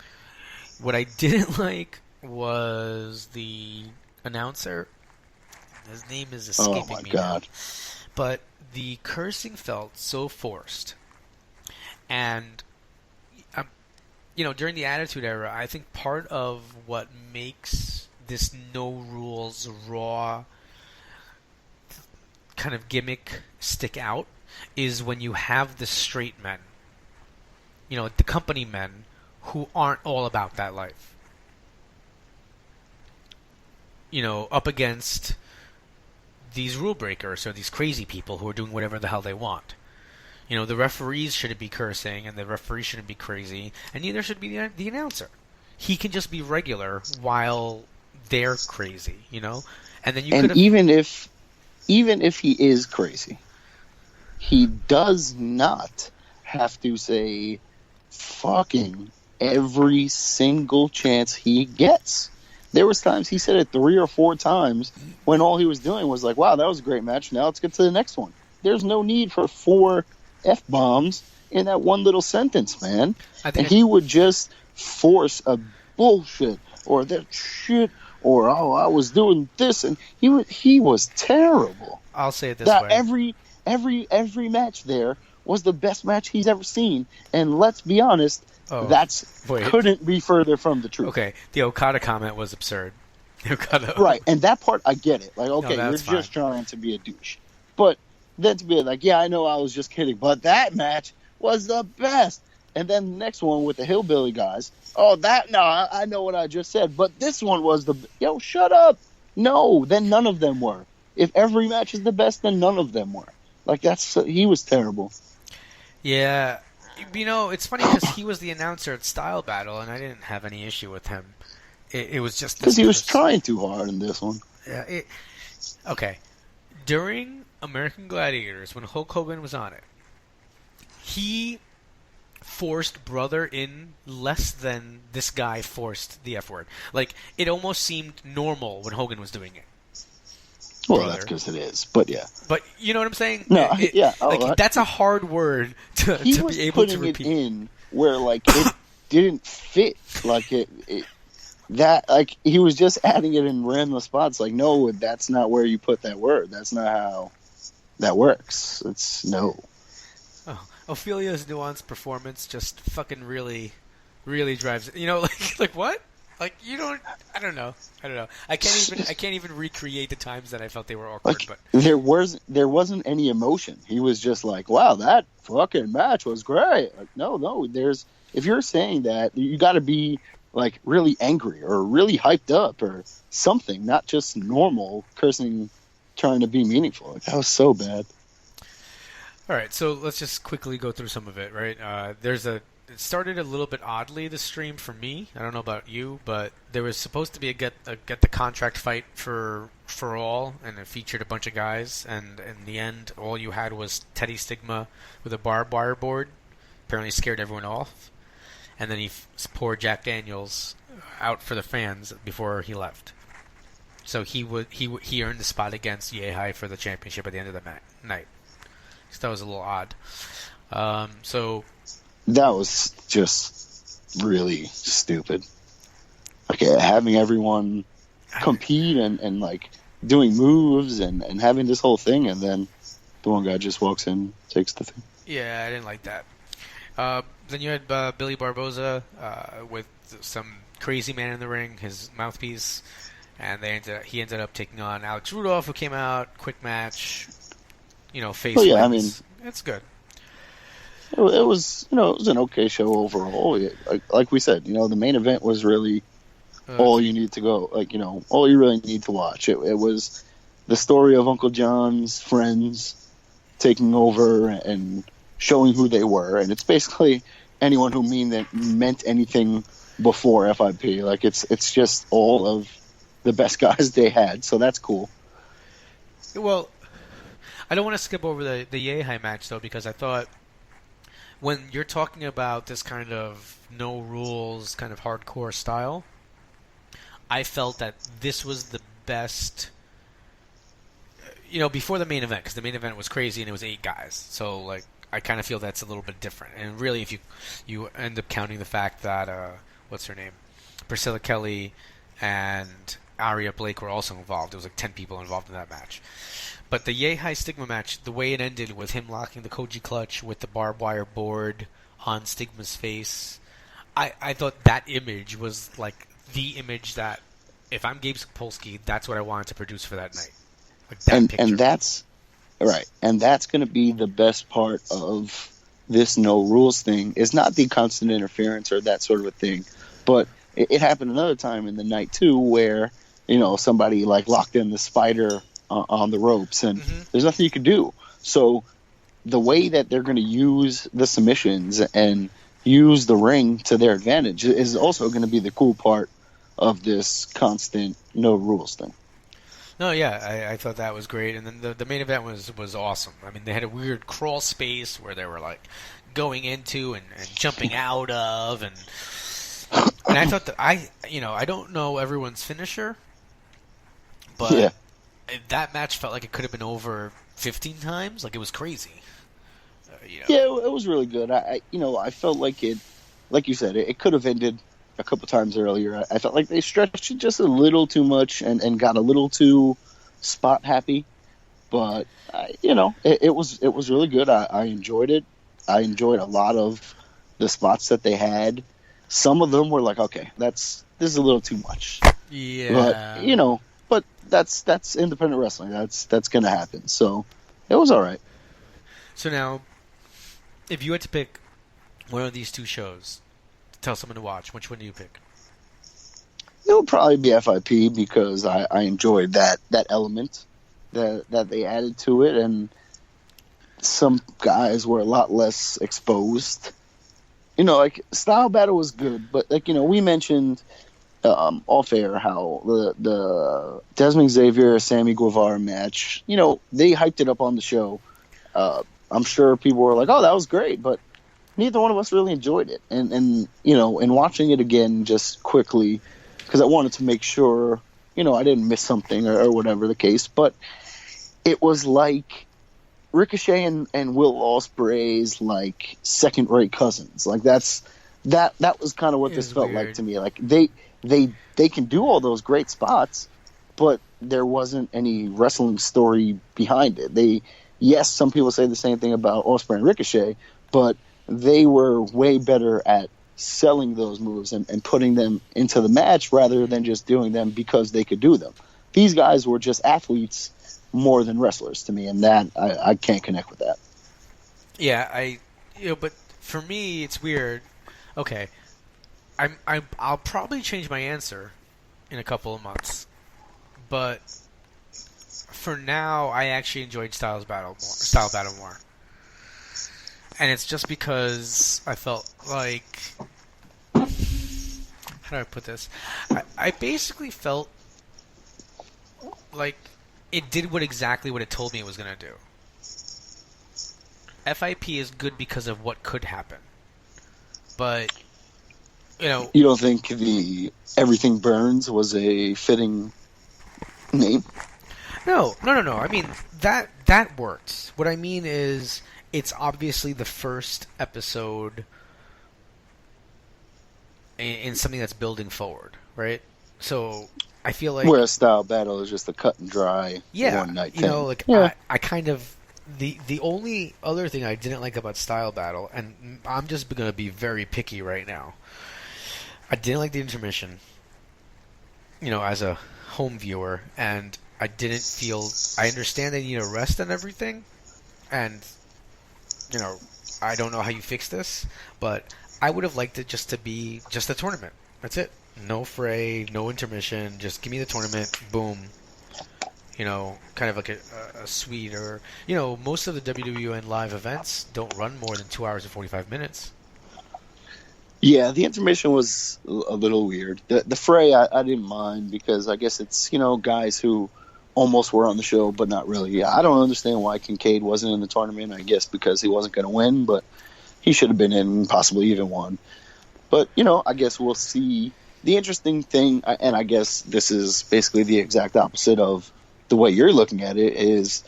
What I didn't like was the announcer. His name is escaping me now. But the cursing felt so forced. And, during the Attitude Era, I think part of what makes this no rules Raw kind of gimmick stick out is when you have the straight men, the company men who aren't all about that life. Up against these rule breakers or these crazy people who are doing whatever the hell they want. The referees shouldn't be cursing, and the referee shouldn't be crazy, and neither should be the announcer. He can just be regular while they're crazy, And then even if he is crazy, he does not have to say fucking every single chance he gets. There was times he said it 3 or 4 times when all he was doing was like, wow, that was a great match. Now let's get to the next one. There's no need for 4 F-bombs in that one little sentence, man. And he would just force a bullshit, or that's shit, or oh, I was doing this, and he was terrible. I'll say it this That way. every match there was the best match he's ever seen, and let's be honest, couldn't be further from the truth. Okay, the Okada comment was absurd. Right, and that part I get it. Like, okay, no, you're fine. just trying to be a douche, but then to be like, yeah, I know I was just kidding, but that match was the best. And then the next one with the hillbilly guys. Oh, I know what I just said, but this one was shut up. No, then none of them were. If every match is the best, then none of them were. Like, he was terrible. Yeah, it's funny because he was the announcer at Style Battle, and I didn't have any issue with him. It was just because he was trying too hard in this one. Yeah. Okay, during American Gladiators, when Hulk Hogan was on it, he forced brother in less than this guy forced the F word. Like, it almost seemed normal when Hogan was doing it. Well, that's because it is, but yeah. But you know what I'm saying? No, that's a hard word to be able to repeat. He was putting it in where, like, it didn't fit. Like, he was just adding it in random spots. Like, no, that's not where you put that word. That's not how that works. It's no. Oh, Ophelia's nuanced performance just fucking really, really drives. Like what? Like, I don't know. I can't even recreate the times that I felt they were awkward. Like, but there wasn't any emotion. He was just like, "Wow, that fucking match was great." Like, no. If you're saying that, you got to be like really angry or really hyped up or something, not just normal cursing, trying to be meaningful. Like, that was so bad. All right, so let's just quickly go through some of it. Right, it started a little bit oddly, the stream, for me. I don't know about you, but there was supposed to be a get the contract fight for all, and it featured a bunch of guys, and in the end, all you had was Teddy Stigma with a barbed wire board. Apparently scared everyone off. And then he poured Jack Daniels out for the fans before he left. So he earned the spot against Yehai for the championship at the end of the night. So that was a little odd. So that was just really stupid. Like, having everyone compete and like doing moves and having this whole thing, and then the one guy just walks in, takes the thing. Yeah, I didn't like that. Then you had Billy Barboza with some crazy man in the ring, his mouthpiece, and he ended up taking on Alex Rudolph, who came out, quick match, face wins. I mean, it's good. It was an okay show overall. Like we said, the main event was really all you need to go. Like, all you really need to watch. It was the story of Uncle John's friends taking over and showing who they were, and it's basically anyone who meant anything before FIP. Like, it's just all of the best guys they had, so that's cool. Well, I don't want to skip over the Yehai match, though, because I thought when you're talking about this kind of no rules, kind of hardcore style, I felt that this was the best, before the main event, because the main event was crazy and it was 8 guys. So, like, I kind of feel that's a little bit different. And really, if you end up counting the fact that, what's her name? Priscilla Kelly and Aria Blake were also involved. There was like 10 people involved in that match. But the Yehai Stigma match, the way it ended with him locking the Koji clutch with the barbed wire board on Stigma's face, I thought that image was like the image that, if I'm Gabe Sapolsky, that's what I wanted to produce for that night. Like that picture. And that's right. And that's going to be the best part of this no rules thing. Is not the constant interference or that sort of a thing, but it happened another time in the night too, where somebody like locked in the spider on the ropes, and there's nothing you could do. So the way that they're going to use the submissions and use the ring to their advantage is also going to be the cool part of this constant no rules thing. No, yeah, I thought that was great, and then the main event was awesome. I mean, they had a weird crawl space where they were like going into and jumping out of, and I thought that I don't know everyone's finisher, but that match felt like it could have been over 15 times. Like, it was crazy. Yeah, it was really good. I felt like it, like you said, it could have ended a couple times earlier, I felt like they stretched it just a little too much and got a little too spot happy. But it was really good. I enjoyed it. I enjoyed a lot of the spots that they had. Some of them were like, okay, this is a little too much. Yeah. But that's independent wrestling. That's gonna happen. So it was all right. So now, if you had to pick one of these two shows to tell someone to watch, which one do you pick? It would probably be FIP because I enjoyed that element that they added to it, and some guys were a lot less exposed. Like Style Battle was good, but we mentioned off air how the Desmond Xavier Sammy Guevara match, they hyped it up on the show. I'm sure people were like, "Oh, that was great," but neither one of us really enjoyed it. And in watching it again just quickly, because I wanted to make sure I didn't miss something or whatever the case, but it was like Ricochet and Will Ospreay's like second-rate cousins. Like that was kind of what this felt like to me. Like they can do all those great spots, but there wasn't any wrestling story behind it. Yes, some people say the same thing about Ospreay and Ricochet, but they were way better at selling those moves and putting them into the match rather than just doing them because they could do them. These guys were just athletes more than wrestlers to me, and that I can't connect with that. Yeah, but for me it's weird. Okay, I'll probably change my answer in a couple of months, but for now I actually enjoyed Style Battle more, and it's just because I felt like, how do I put this? I basically felt like it did exactly what it told me it was going to do. FIP is good because of what could happen. But, You don't think the Everything Burns was a fitting name? No. I mean, that worked. What I mean is, it's obviously the first episode in something that's building forward, right? So I feel like, whereas Style Battle is just a cut and dry one night thing. I kind of, the only other thing I didn't like about Style Battle, and I'm just going to be very picky right now, I didn't like the intermission, as a home viewer, and I didn't feel, I understand they need a rest and everything, and I don't know how you fix this, but I would have liked it just to be just a tournament. That's it. No fray, no intermission. Just give me the tournament. Boom. Kind of like a suite, or most of the WWN live events don't run more than 2 hours and 45 minutes. Yeah, the intermission was a little weird. The fray I didn't mind because I guess it's guys who almost were on the show but not really. Yeah, I don't understand why Kincaid wasn't in the tournament. I guess because he wasn't going to win, but he should have been in, possibly even won. But I guess we'll see. The interesting thing, and I guess this is basically the exact opposite of the way you're looking at it, is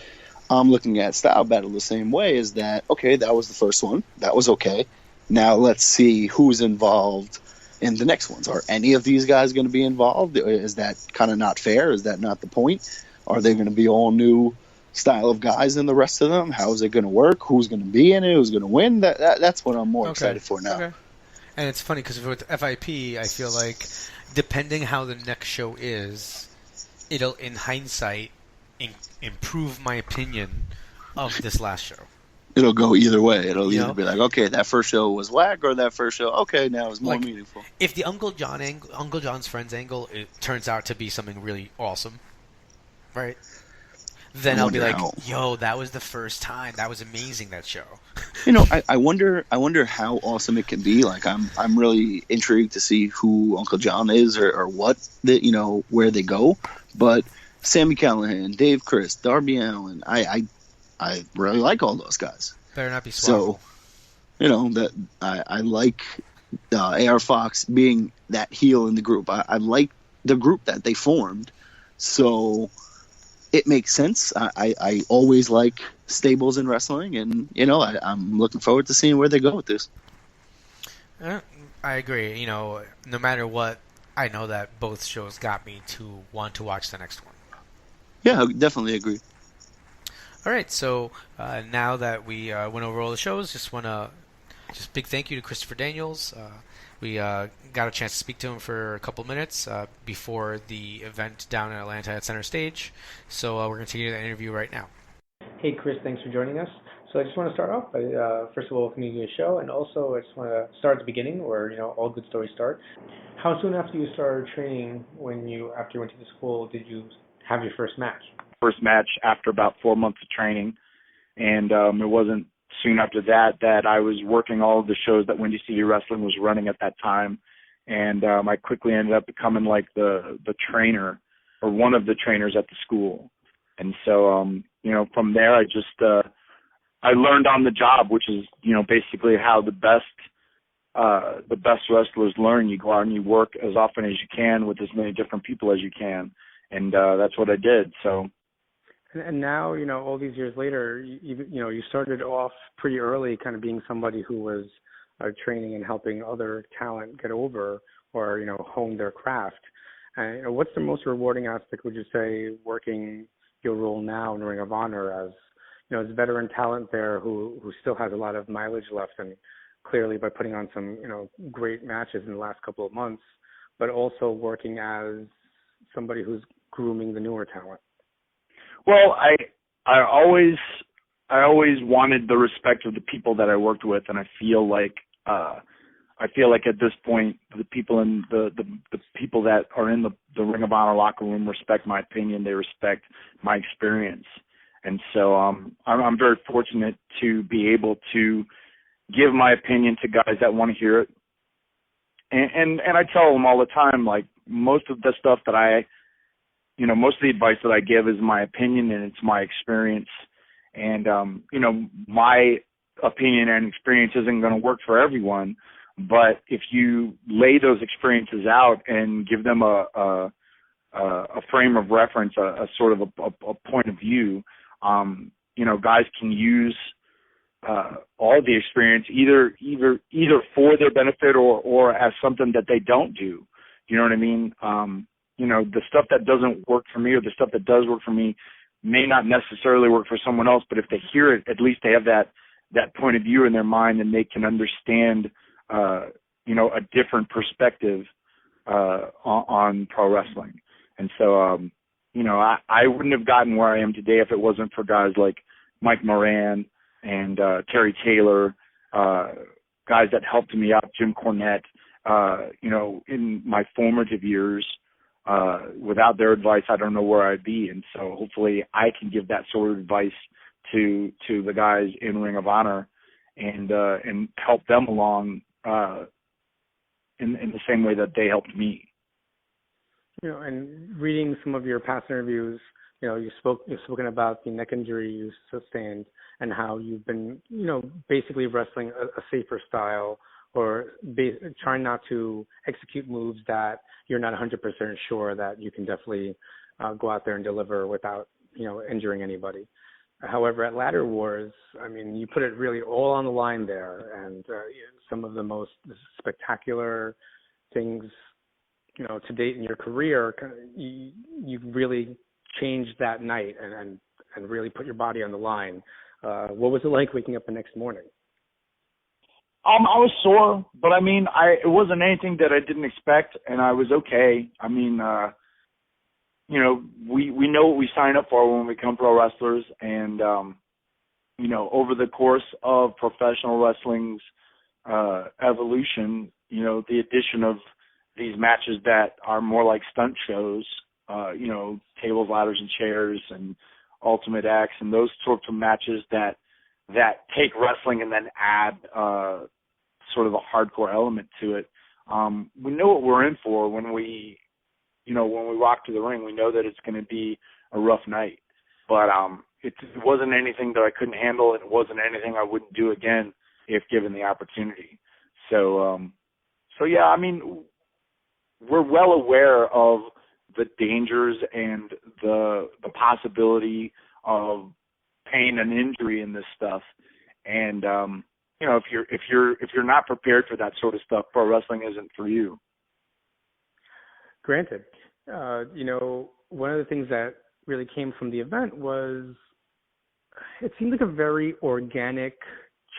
I'm looking at Style Battle the same way, is that, okay, that was the first one. That was okay. Now let's see who's involved in the next ones. Are any of these guys going to be involved? Is that kind of not fair? Is that not the point? Are they going to be all new style of guys in the rest of them? How is it going to work? Who's going to be in it? Who's going to win? That's what I'm more excited for now. Okay. And it's funny because with FIP, I feel like depending how the next show is, it'll, in hindsight, improve my opinion of this last show. It'll go either way. It'll either be like, okay, that first show was whack, or that first show, okay, now it's more meaningful. If the Uncle John's Friends angle, it turns out to be something really awesome, right? Then I'll be like, yo, that was the first time. That was amazing, that show. I wonder how awesome it can be. Like, I'm really intrigued to see who Uncle John is or what, where they go. But Sami Callihan, Dave Crist, Darby Allin, I really like all those guys. Better not be swallowed. So, that I like AR Fox being that heel in the group. I like the group that they formed. So it makes sense. I always like stables in wrestling, and I'm looking forward to seeing where they go with this. I agree. No matter what, I know that both shows got me to want to watch the next one. Yeah, I definitely agree. All right, so now that we went over all the shows, just want to just big thank you to Christopher Daniels. We got a chance to speak to him for a couple minutes before the event down in Atlanta at Center Stage. So we're going to take you to that interview right now. Hey, Chris, thanks for joining us. So I just want to start off by, first of all, welcoming you to the show, and also I just want to start at the beginning where, all good stories start. How soon after you started training, after you went to the school, did you have your first match? First match after about 4 months of training, and it wasn't soon after that I was working all of the shows that Windy City Wrestling was running at that time, and I quickly ended up becoming like the trainer or one of the trainers at the school. And so from there I just I learned on the job, which is basically how the best wrestlers learn. You go out and you work as often as you can with as many different people as you can, and that's what I did. So. And now, all these years later, you started off pretty early kind of being somebody who was training and helping other talent get over or, hone their craft. And what's the most rewarding aspect, would you say, working your role now in Ring of Honor as, as veteran talent there who still has a lot of mileage left, and clearly by putting on some, great matches in the last couple of months, but also working as somebody who's grooming the newer talent? Well, I always wanted the respect of the people that I worked with, and I feel like at this point the people in the people that are in the Ring of Honor locker room respect my opinion. They respect my experience, and so I'm very fortunate to be able to give my opinion to guys that want to hear it. And I tell them all the time, like, most of the stuff that most of the advice that I give is my opinion and it's my experience. And, my opinion and experience isn't going to work for everyone. But if you lay those experiences out and give them a frame of reference, a sort of a point of view, guys can use all the experience either for their benefit or as something that they don't do. You know what I mean? The stuff that doesn't work for me or the stuff that does work for me may not necessarily work for someone else, but if they hear it, at least they have that point of view in their mind and they can understand, a different perspective on pro wrestling. And so, I wouldn't have gotten where I am today if it wasn't for guys like Mike Moran and Terry Taylor, guys that helped me out, Jim Cornette, in my formative years. Without their advice, I don't know where I'd be. And so hopefully I can give that sort of advice to the guys in Ring of Honor and help them along in the same way that they helped me. And reading some of your past interviews, you've spoken about the neck injury you sustained and how you've been, basically wrestling a safer style or trying not to execute moves that you're not 100% sure that you can definitely go out there and deliver without, injuring anybody. However, at Ladder Wars, you put it really all on the line there, and some of the most spectacular things, to date in your career, you really changed that night and really put your body on the line. What was it like waking up the next morning? I was sore, but it wasn't anything that I didn't expect, and I was okay. We know what we sign up for when we become pro wrestlers, and over the course of professional wrestling's evolution, the addition of these matches that are more like stunt shows, tables, ladders, and chairs, and ultimate acts, and those sorts of matches that take wrestling and then add sort of a hardcore element to it. We know what we're in for when we walk to the ring. We know that it's going to be a rough night, but it wasn't anything that I couldn't handle, and it wasn't anything I wouldn't do again if given the opportunity. So yeah, we're well aware of the dangers and the possibility of pain and injury in this stuff. And, if you're not prepared for that sort of stuff, pro wrestling isn't for you. Granted, one of the things that really came from the event was it seemed like a very organic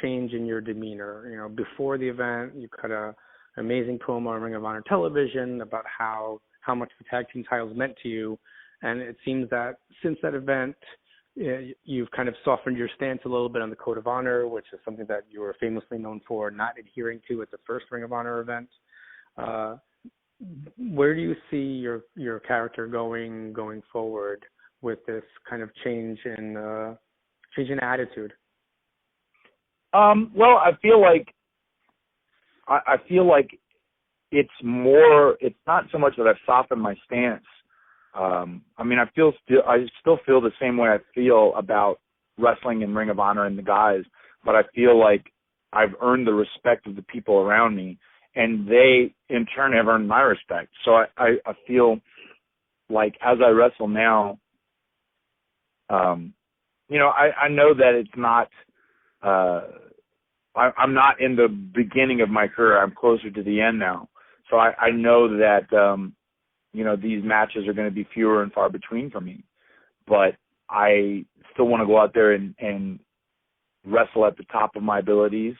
change in your demeanor. Before the event, you cut an amazing promo on Ring of Honor television about how much the tag team titles meant to you, and it seems that since that event, you've kind of softened your stance a little bit on the Code of Honor, which is something that you were famously known for not adhering to at the first Ring of Honor event. Where do you see your character going forward with this kind of change in attitude? Well, I feel like it's not so much that I've softened my stance. I still feel the same way I feel about wrestling and Ring of Honor and the guys, but I feel like I've earned the respect of the people around me, and they in turn have earned my respect. So I feel like as I wrestle now, I know that it's not, I'm not in the beginning of my career. I'm closer to the end now. So I know that, these matches are going to be fewer and far between for me, but I still want to go out there and wrestle at the top of my abilities.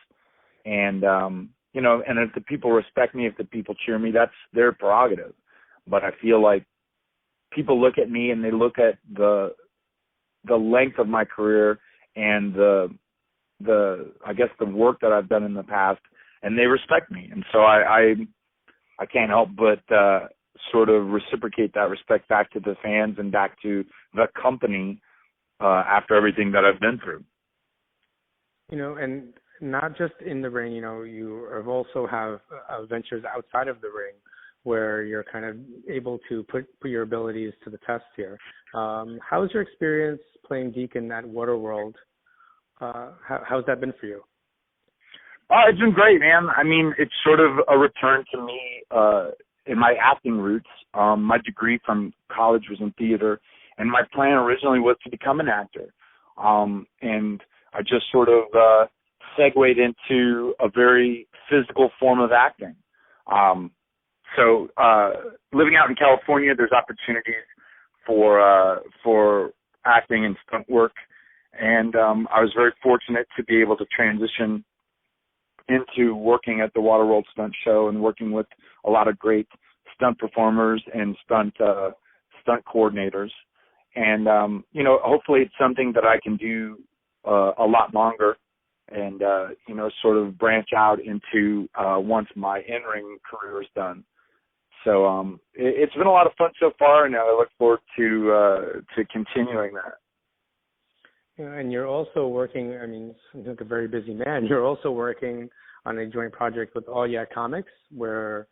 And, and if the people respect me, if the people cheer me, that's their prerogative. But I feel like people look at me and they look at the length of my career and I guess the work that I've done in the past, and they respect me. And so I can't help but sort of reciprocate that respect back to the fans and back to the company after everything that I've been through. And not just in the ring, you also have ventures outside of the ring where you're kind of able to put your abilities to the test here. How's your experience playing Deacon at Waterworld? How's that been for you? It's been great, man. I mean, it's sort of a return to me in my acting roots. My degree from college was in theater, and my plan originally was to become an actor. And I just sort of segued into a very physical form of acting. So living out in California, there's opportunities for acting and stunt work. And I was very fortunate to be able to transition into working at the Waterworld Stunt Show and working with a lot of great stunt performers and stunt coordinators. And, hopefully it's something that I can do a lot longer and, sort of branch out into once my in-ring career is done. So it's been a lot of fun so far, and I look forward to continuing that. And you're also working, you seem like a very busy man. You're also working on a joint project with All Yeah Comics, where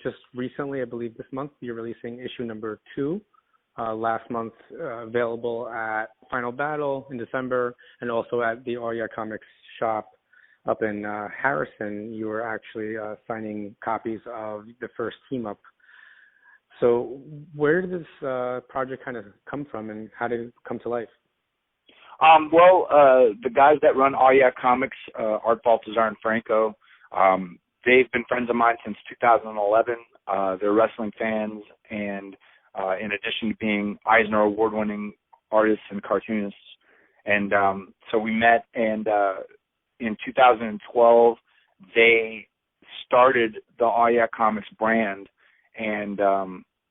just recently, I believe this month, you're releasing issue number 2. Last month, available at Final Battle in December, and also at the All Yeah Comics shop up in Harrison. You were actually signing copies of the first team up. So where did this project kind of come from, and how did it come to life? The guys that run All Yeah Comics, Art Baltazar and Franco, they've been friends of mine since 2011. They're wrestling fans, and in addition to being Eisner Award-winning artists and cartoonists. And so we met, and in 2012, they started the All Yeah Comics brand. And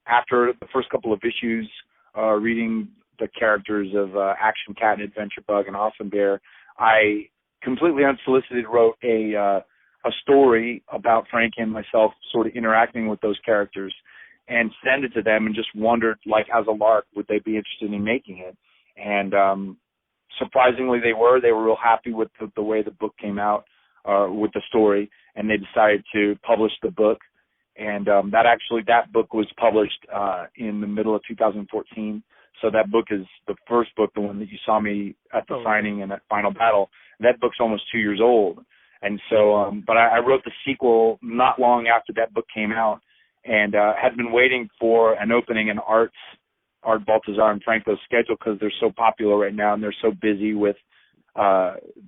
after the first couple of issues, reading the characters of Action Cat and Adventure Bug and Awesome Bear, I completely unsolicited wrote a story about Frankie and myself sort of interacting with those characters, and sent it to them, and just wondered, like, as a lark, would they be interested in making it? And surprisingly, they were real happy with the way the book came out, with the story, and they decided to publish the book. And that book was published in the middle of 2014. So that book is the first book, the one that you saw me at the signing and at Final Battle. That book's almost 2 years old. And so, but I wrote the sequel not long after that book came out, and had been waiting for an opening in Art Baltazar and Franco's schedule, because they're so popular right now and they're so busy with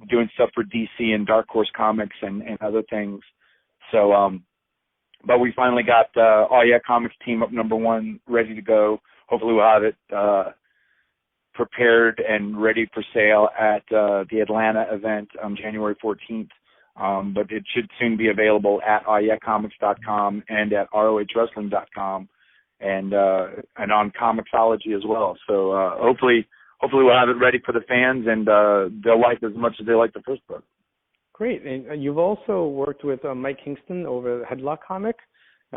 doing stuff for DC and Dark Horse Comics and other things. So, but we finally got All Yeah Comics Team Up #1 ready to go. Hopefully we'll have it prepared and ready for sale at the Atlanta event on January 14th. But it should soon be available at allyeahcomics.com and at rohwrestling.com and on Comixology as well. So hopefully we'll have it ready for the fans and they'll like it as much as they like the first book. Great. And you've also worked with Mike Kingston over Headlock comic.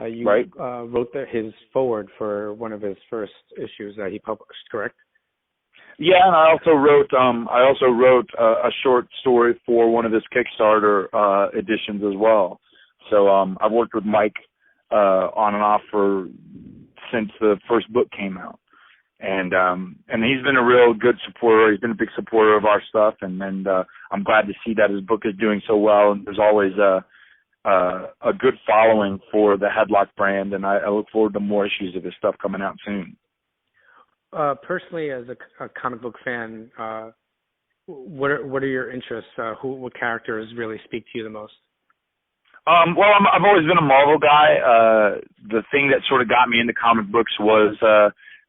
You right. Wrote his foreword for one of his first issues that he published, correct? Yeah, and I also wrote a short story for one of his Kickstarter editions as well. So I've worked with Mike on and off since the first book came out, and he's been a real good supporter. He's been a big supporter of our stuff, and I'm glad to see that his book is doing so well. And there's always a good following for the Headlock brand, and I look forward to more issues of his stuff coming out soon. Personally, as a comic book fan, what are your interests? What characters really speak to you the most? Well, I've always been a Marvel guy. The thing that sort of got me into comic books was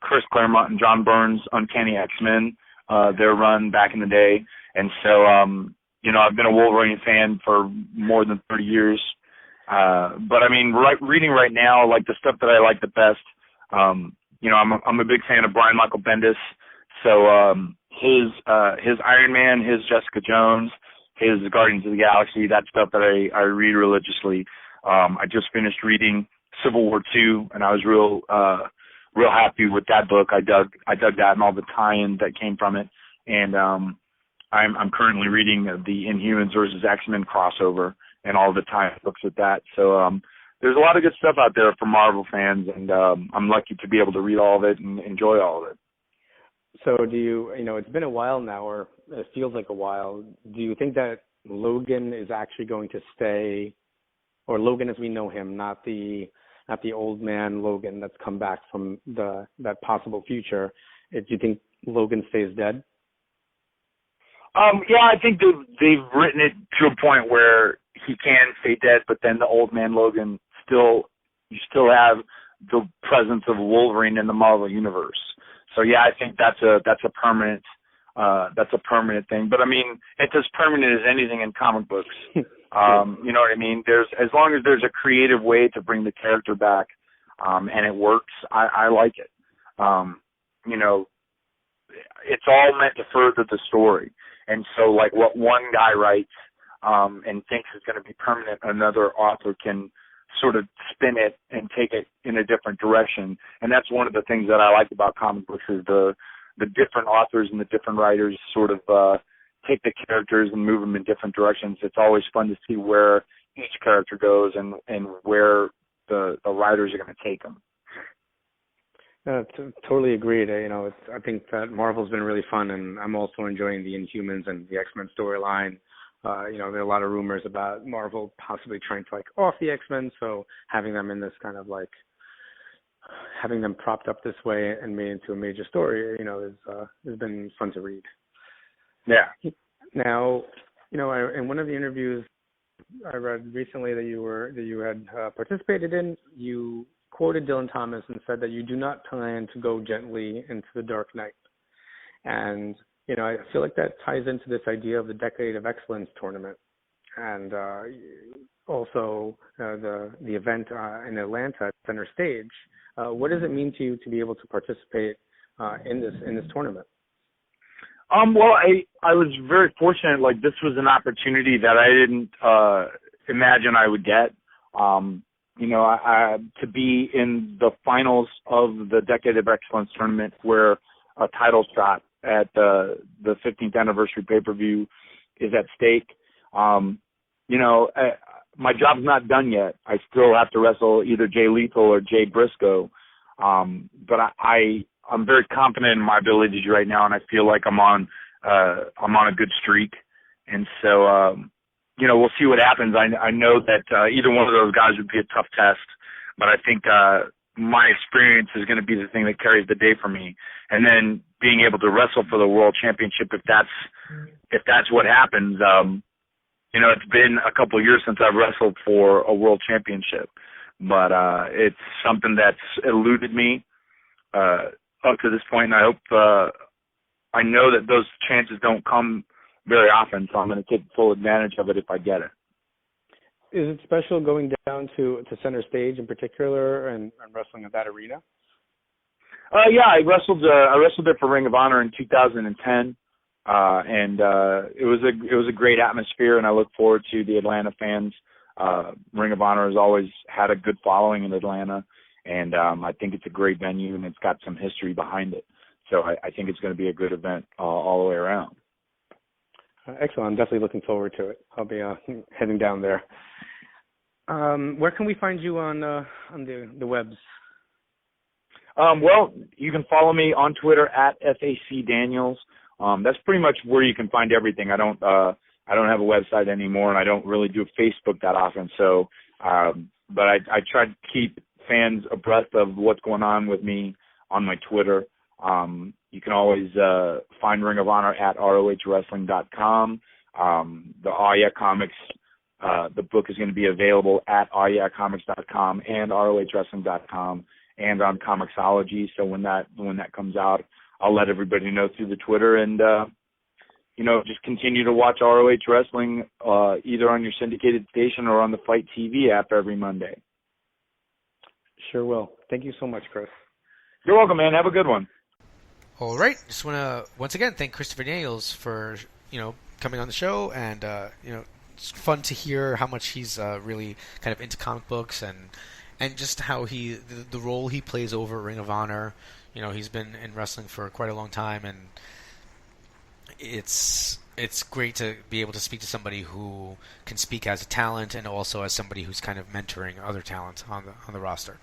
Chris Claremont and John Byrne's Uncanny X-Men, their run back in the day. And so, I've been a Wolverine fan for more than 30 years. But I mean, reading right now, like the stuff that I like the best, I'm a big fan of Brian Michael Bendis. So his Iron Man, his Jessica Jones, his Guardians of the Galaxy, that stuff that I read religiously. I just finished reading Civil War II, and I was real happy with that book. I dug that and all the tie-in that came from it. And I'm currently reading the Inhumans versus X-Men crossover and all the tie-in books with that. So there's a lot of good stuff out there for Marvel fans, and I'm lucky to be able to read all of it and enjoy all of it. So do you, it's been a while now, or it feels like a while. Do you think that Logan is actually going to stay, or Logan as we know him, not the old man Logan that's come back from that possible future? Do you think Logan stays dead? Yeah, I think they've written it to a point where he can stay dead, but then the old man Logan you still have the presence of Wolverine in the Marvel universe. So yeah, I think that's a permanent thing. But I mean, it's as permanent as anything in comic books. You know what I mean? As long as there's a creative way to bring the character back, and it works, I like it. It's all meant to further the story. And so like what one guy writes, and thinks is going to be permanent, another author can sort of spin it and take it in a different direction. And that's one of the things that I like about comic books is the different authors and the different writers sort of take the characters and move them in different directions. It's always fun to see where each character goes and where the writers are going to take them. Totally agreed. I think that Marvel's been really fun, and I'm also enjoying the Inhumans and the X-Men storyline. There are a lot of rumors about Marvel possibly trying to off the X-Men, so having them in this kind of having them propped up this way and made into a major story, has been fun to read. Yeah. Now, in one of the interviews I read recently that you had participated in, you quoted Dylan Thomas and said that you do not plan to go gently into the Dark Knight. And I feel like that ties into this idea of the Decade of Excellence tournament, and also the event in Atlanta at Center Stage. What does it mean to you to be able to participate in this tournament? Well, I was very fortunate. Like, this was an opportunity that I didn't imagine I would get. To be in the finals of the Decade of Excellence tournament, where a title shot at the 15th anniversary pay-per-view is at stake. My job's not done yet. I still have to wrestle either Jay Lethal or Jay Briscoe. But I'm very confident in my abilities right now, and I feel like I'm on a good streak. And so, we'll see what happens. I know that either one of those guys would be a tough test, but I think my experience is going to be the thing that carries the day for me. And then being able to wrestle for the world championship, if that's what happens, it's been a couple of years since I've wrestled for a world championship, but it's something that's eluded me up to this point, and I know that those chances don't come very often, so I'm going to take full advantage of it if I get it. Is it special going down to center stage in particular and wrestling at that arena? Yeah, I wrestled there for Ring of Honor in 2010, and it was a great atmosphere, and I look forward to the Atlanta fans. Ring of Honor has always had a good following in Atlanta, and I think it's a great venue, and it's got some history behind it. So I think it's going to be a good event all the way around. Excellent. I'm definitely looking forward to it. I'll be heading down there. Where can we find you on the webs? Well, you can follow me on Twitter at FACDaniels. That's pretty much where you can find everything. I don't have a website anymore, and I don't really do Facebook that often. So, but I try to keep fans abreast of what's going on with me on my Twitter. You can always find Ring of Honor at ROHWrestling.com. The Aya Comics, the book is going to be available at ayacomics.com and ROHWrestling.com and on Comixology. So when that comes out, I'll let everybody know through the Twitter, and just continue to watch ROH Wrestling either on your syndicated station or on the Fight TV app every Monday. Sure will. Thank you so much, Chris. You're welcome, man. Have a good one. All right. Just want to once again thank Christopher Daniels for coming on the show, and it's fun to hear how much he's really kind of into comic books and just how the role he plays over Ring of Honor. He's been in wrestling for quite a long time, and it's great to be able to speak to somebody who can speak as a talent and also as somebody who's kind of mentoring other talent on the roster.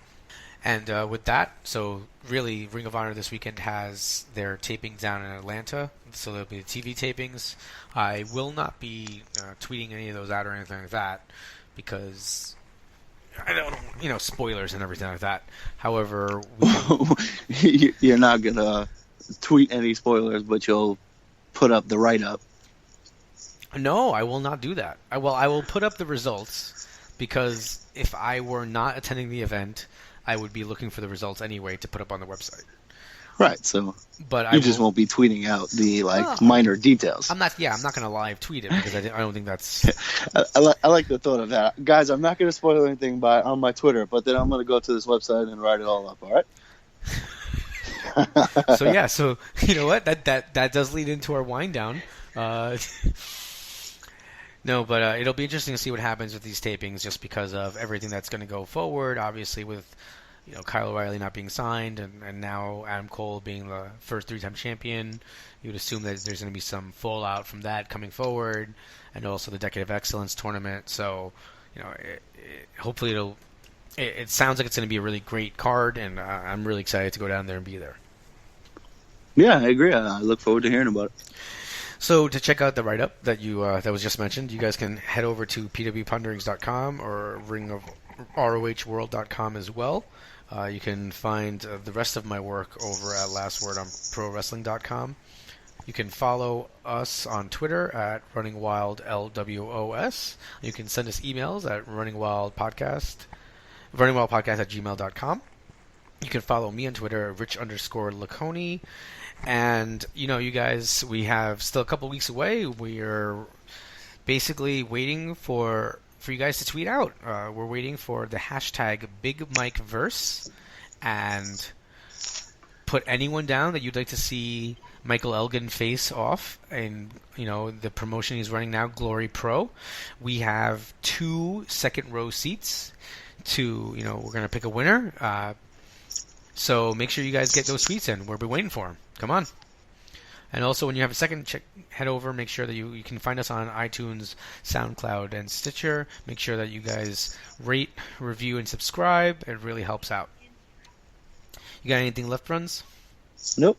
And with that, so really, Ring of Honor this weekend has their tapings down in Atlanta, so there'll be the TV tapings. I will not be tweeting any of those out or anything like that, because I don't, spoilers and everything like that. However, you're not gonna tweet any spoilers, but you'll put up the write-up. No, I will not do that. I will put up the results, because if I were not attending the event, I would be looking for the results anyway to put up on the website. Right, so but you just won't be tweeting out the minor details. I'm not going to live tweet it, because I don't think that's... I like the thought of that. Guys, I'm not going to spoil anything on my Twitter, but then I'm going to go to this website and write it all up, all right? So you know what? That does lead into our wind down. No, but it'll be interesting to see what happens with these tapings, just because of everything that's going to go forward. Obviously, with Kyle O'Reilly not being signed, and now Adam Cole being the first 3-time champion, you would assume that there's going to be some fallout from that coming forward, and also the Decade of Excellence tournament. So, hopefully it sounds like it's going to be a really great card, and I'm really excited to go down there and be there. Yeah, I agree. I look forward to hearing about it. So to check out the write-up that that was just mentioned, you guys can head over to pwponderings.com or ringofrohworld.com as well. You can find the rest of my work over at Last Word on ProWrestling.com. You can follow us on Twitter at RunningWildLWOS. You can send us emails at runningwildpodcast@gmail.com. You can follow me on Twitter, Rich_Laconi. And, you guys, we have still a couple weeks away. We are basically waiting for you guys to tweet out. We're waiting for the hashtag BigMikeVerse, and put anyone down that you'd like to see Michael Elgin face off in, the promotion he's running now, Glory Pro. We have 2 second-row seats to, we're going to pick a winner. So make sure you guys get those tweets in. We'll be waiting for them. Come on. And also, when you have a second, head over. Make sure that you can find us on iTunes, SoundCloud, and Stitcher. Make sure that you guys rate, review, and subscribe. It really helps out. You got anything left, Runz? Nope.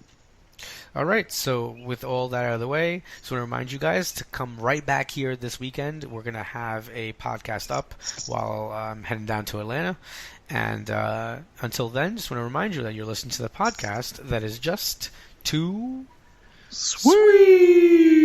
All right, so with all that out of the way, just want to remind you guys to come right back here this weekend. We're going to have a podcast up while I'm heading down to Atlanta. And until then, just want to remind you that you're listening to the podcast that is just too Sweet!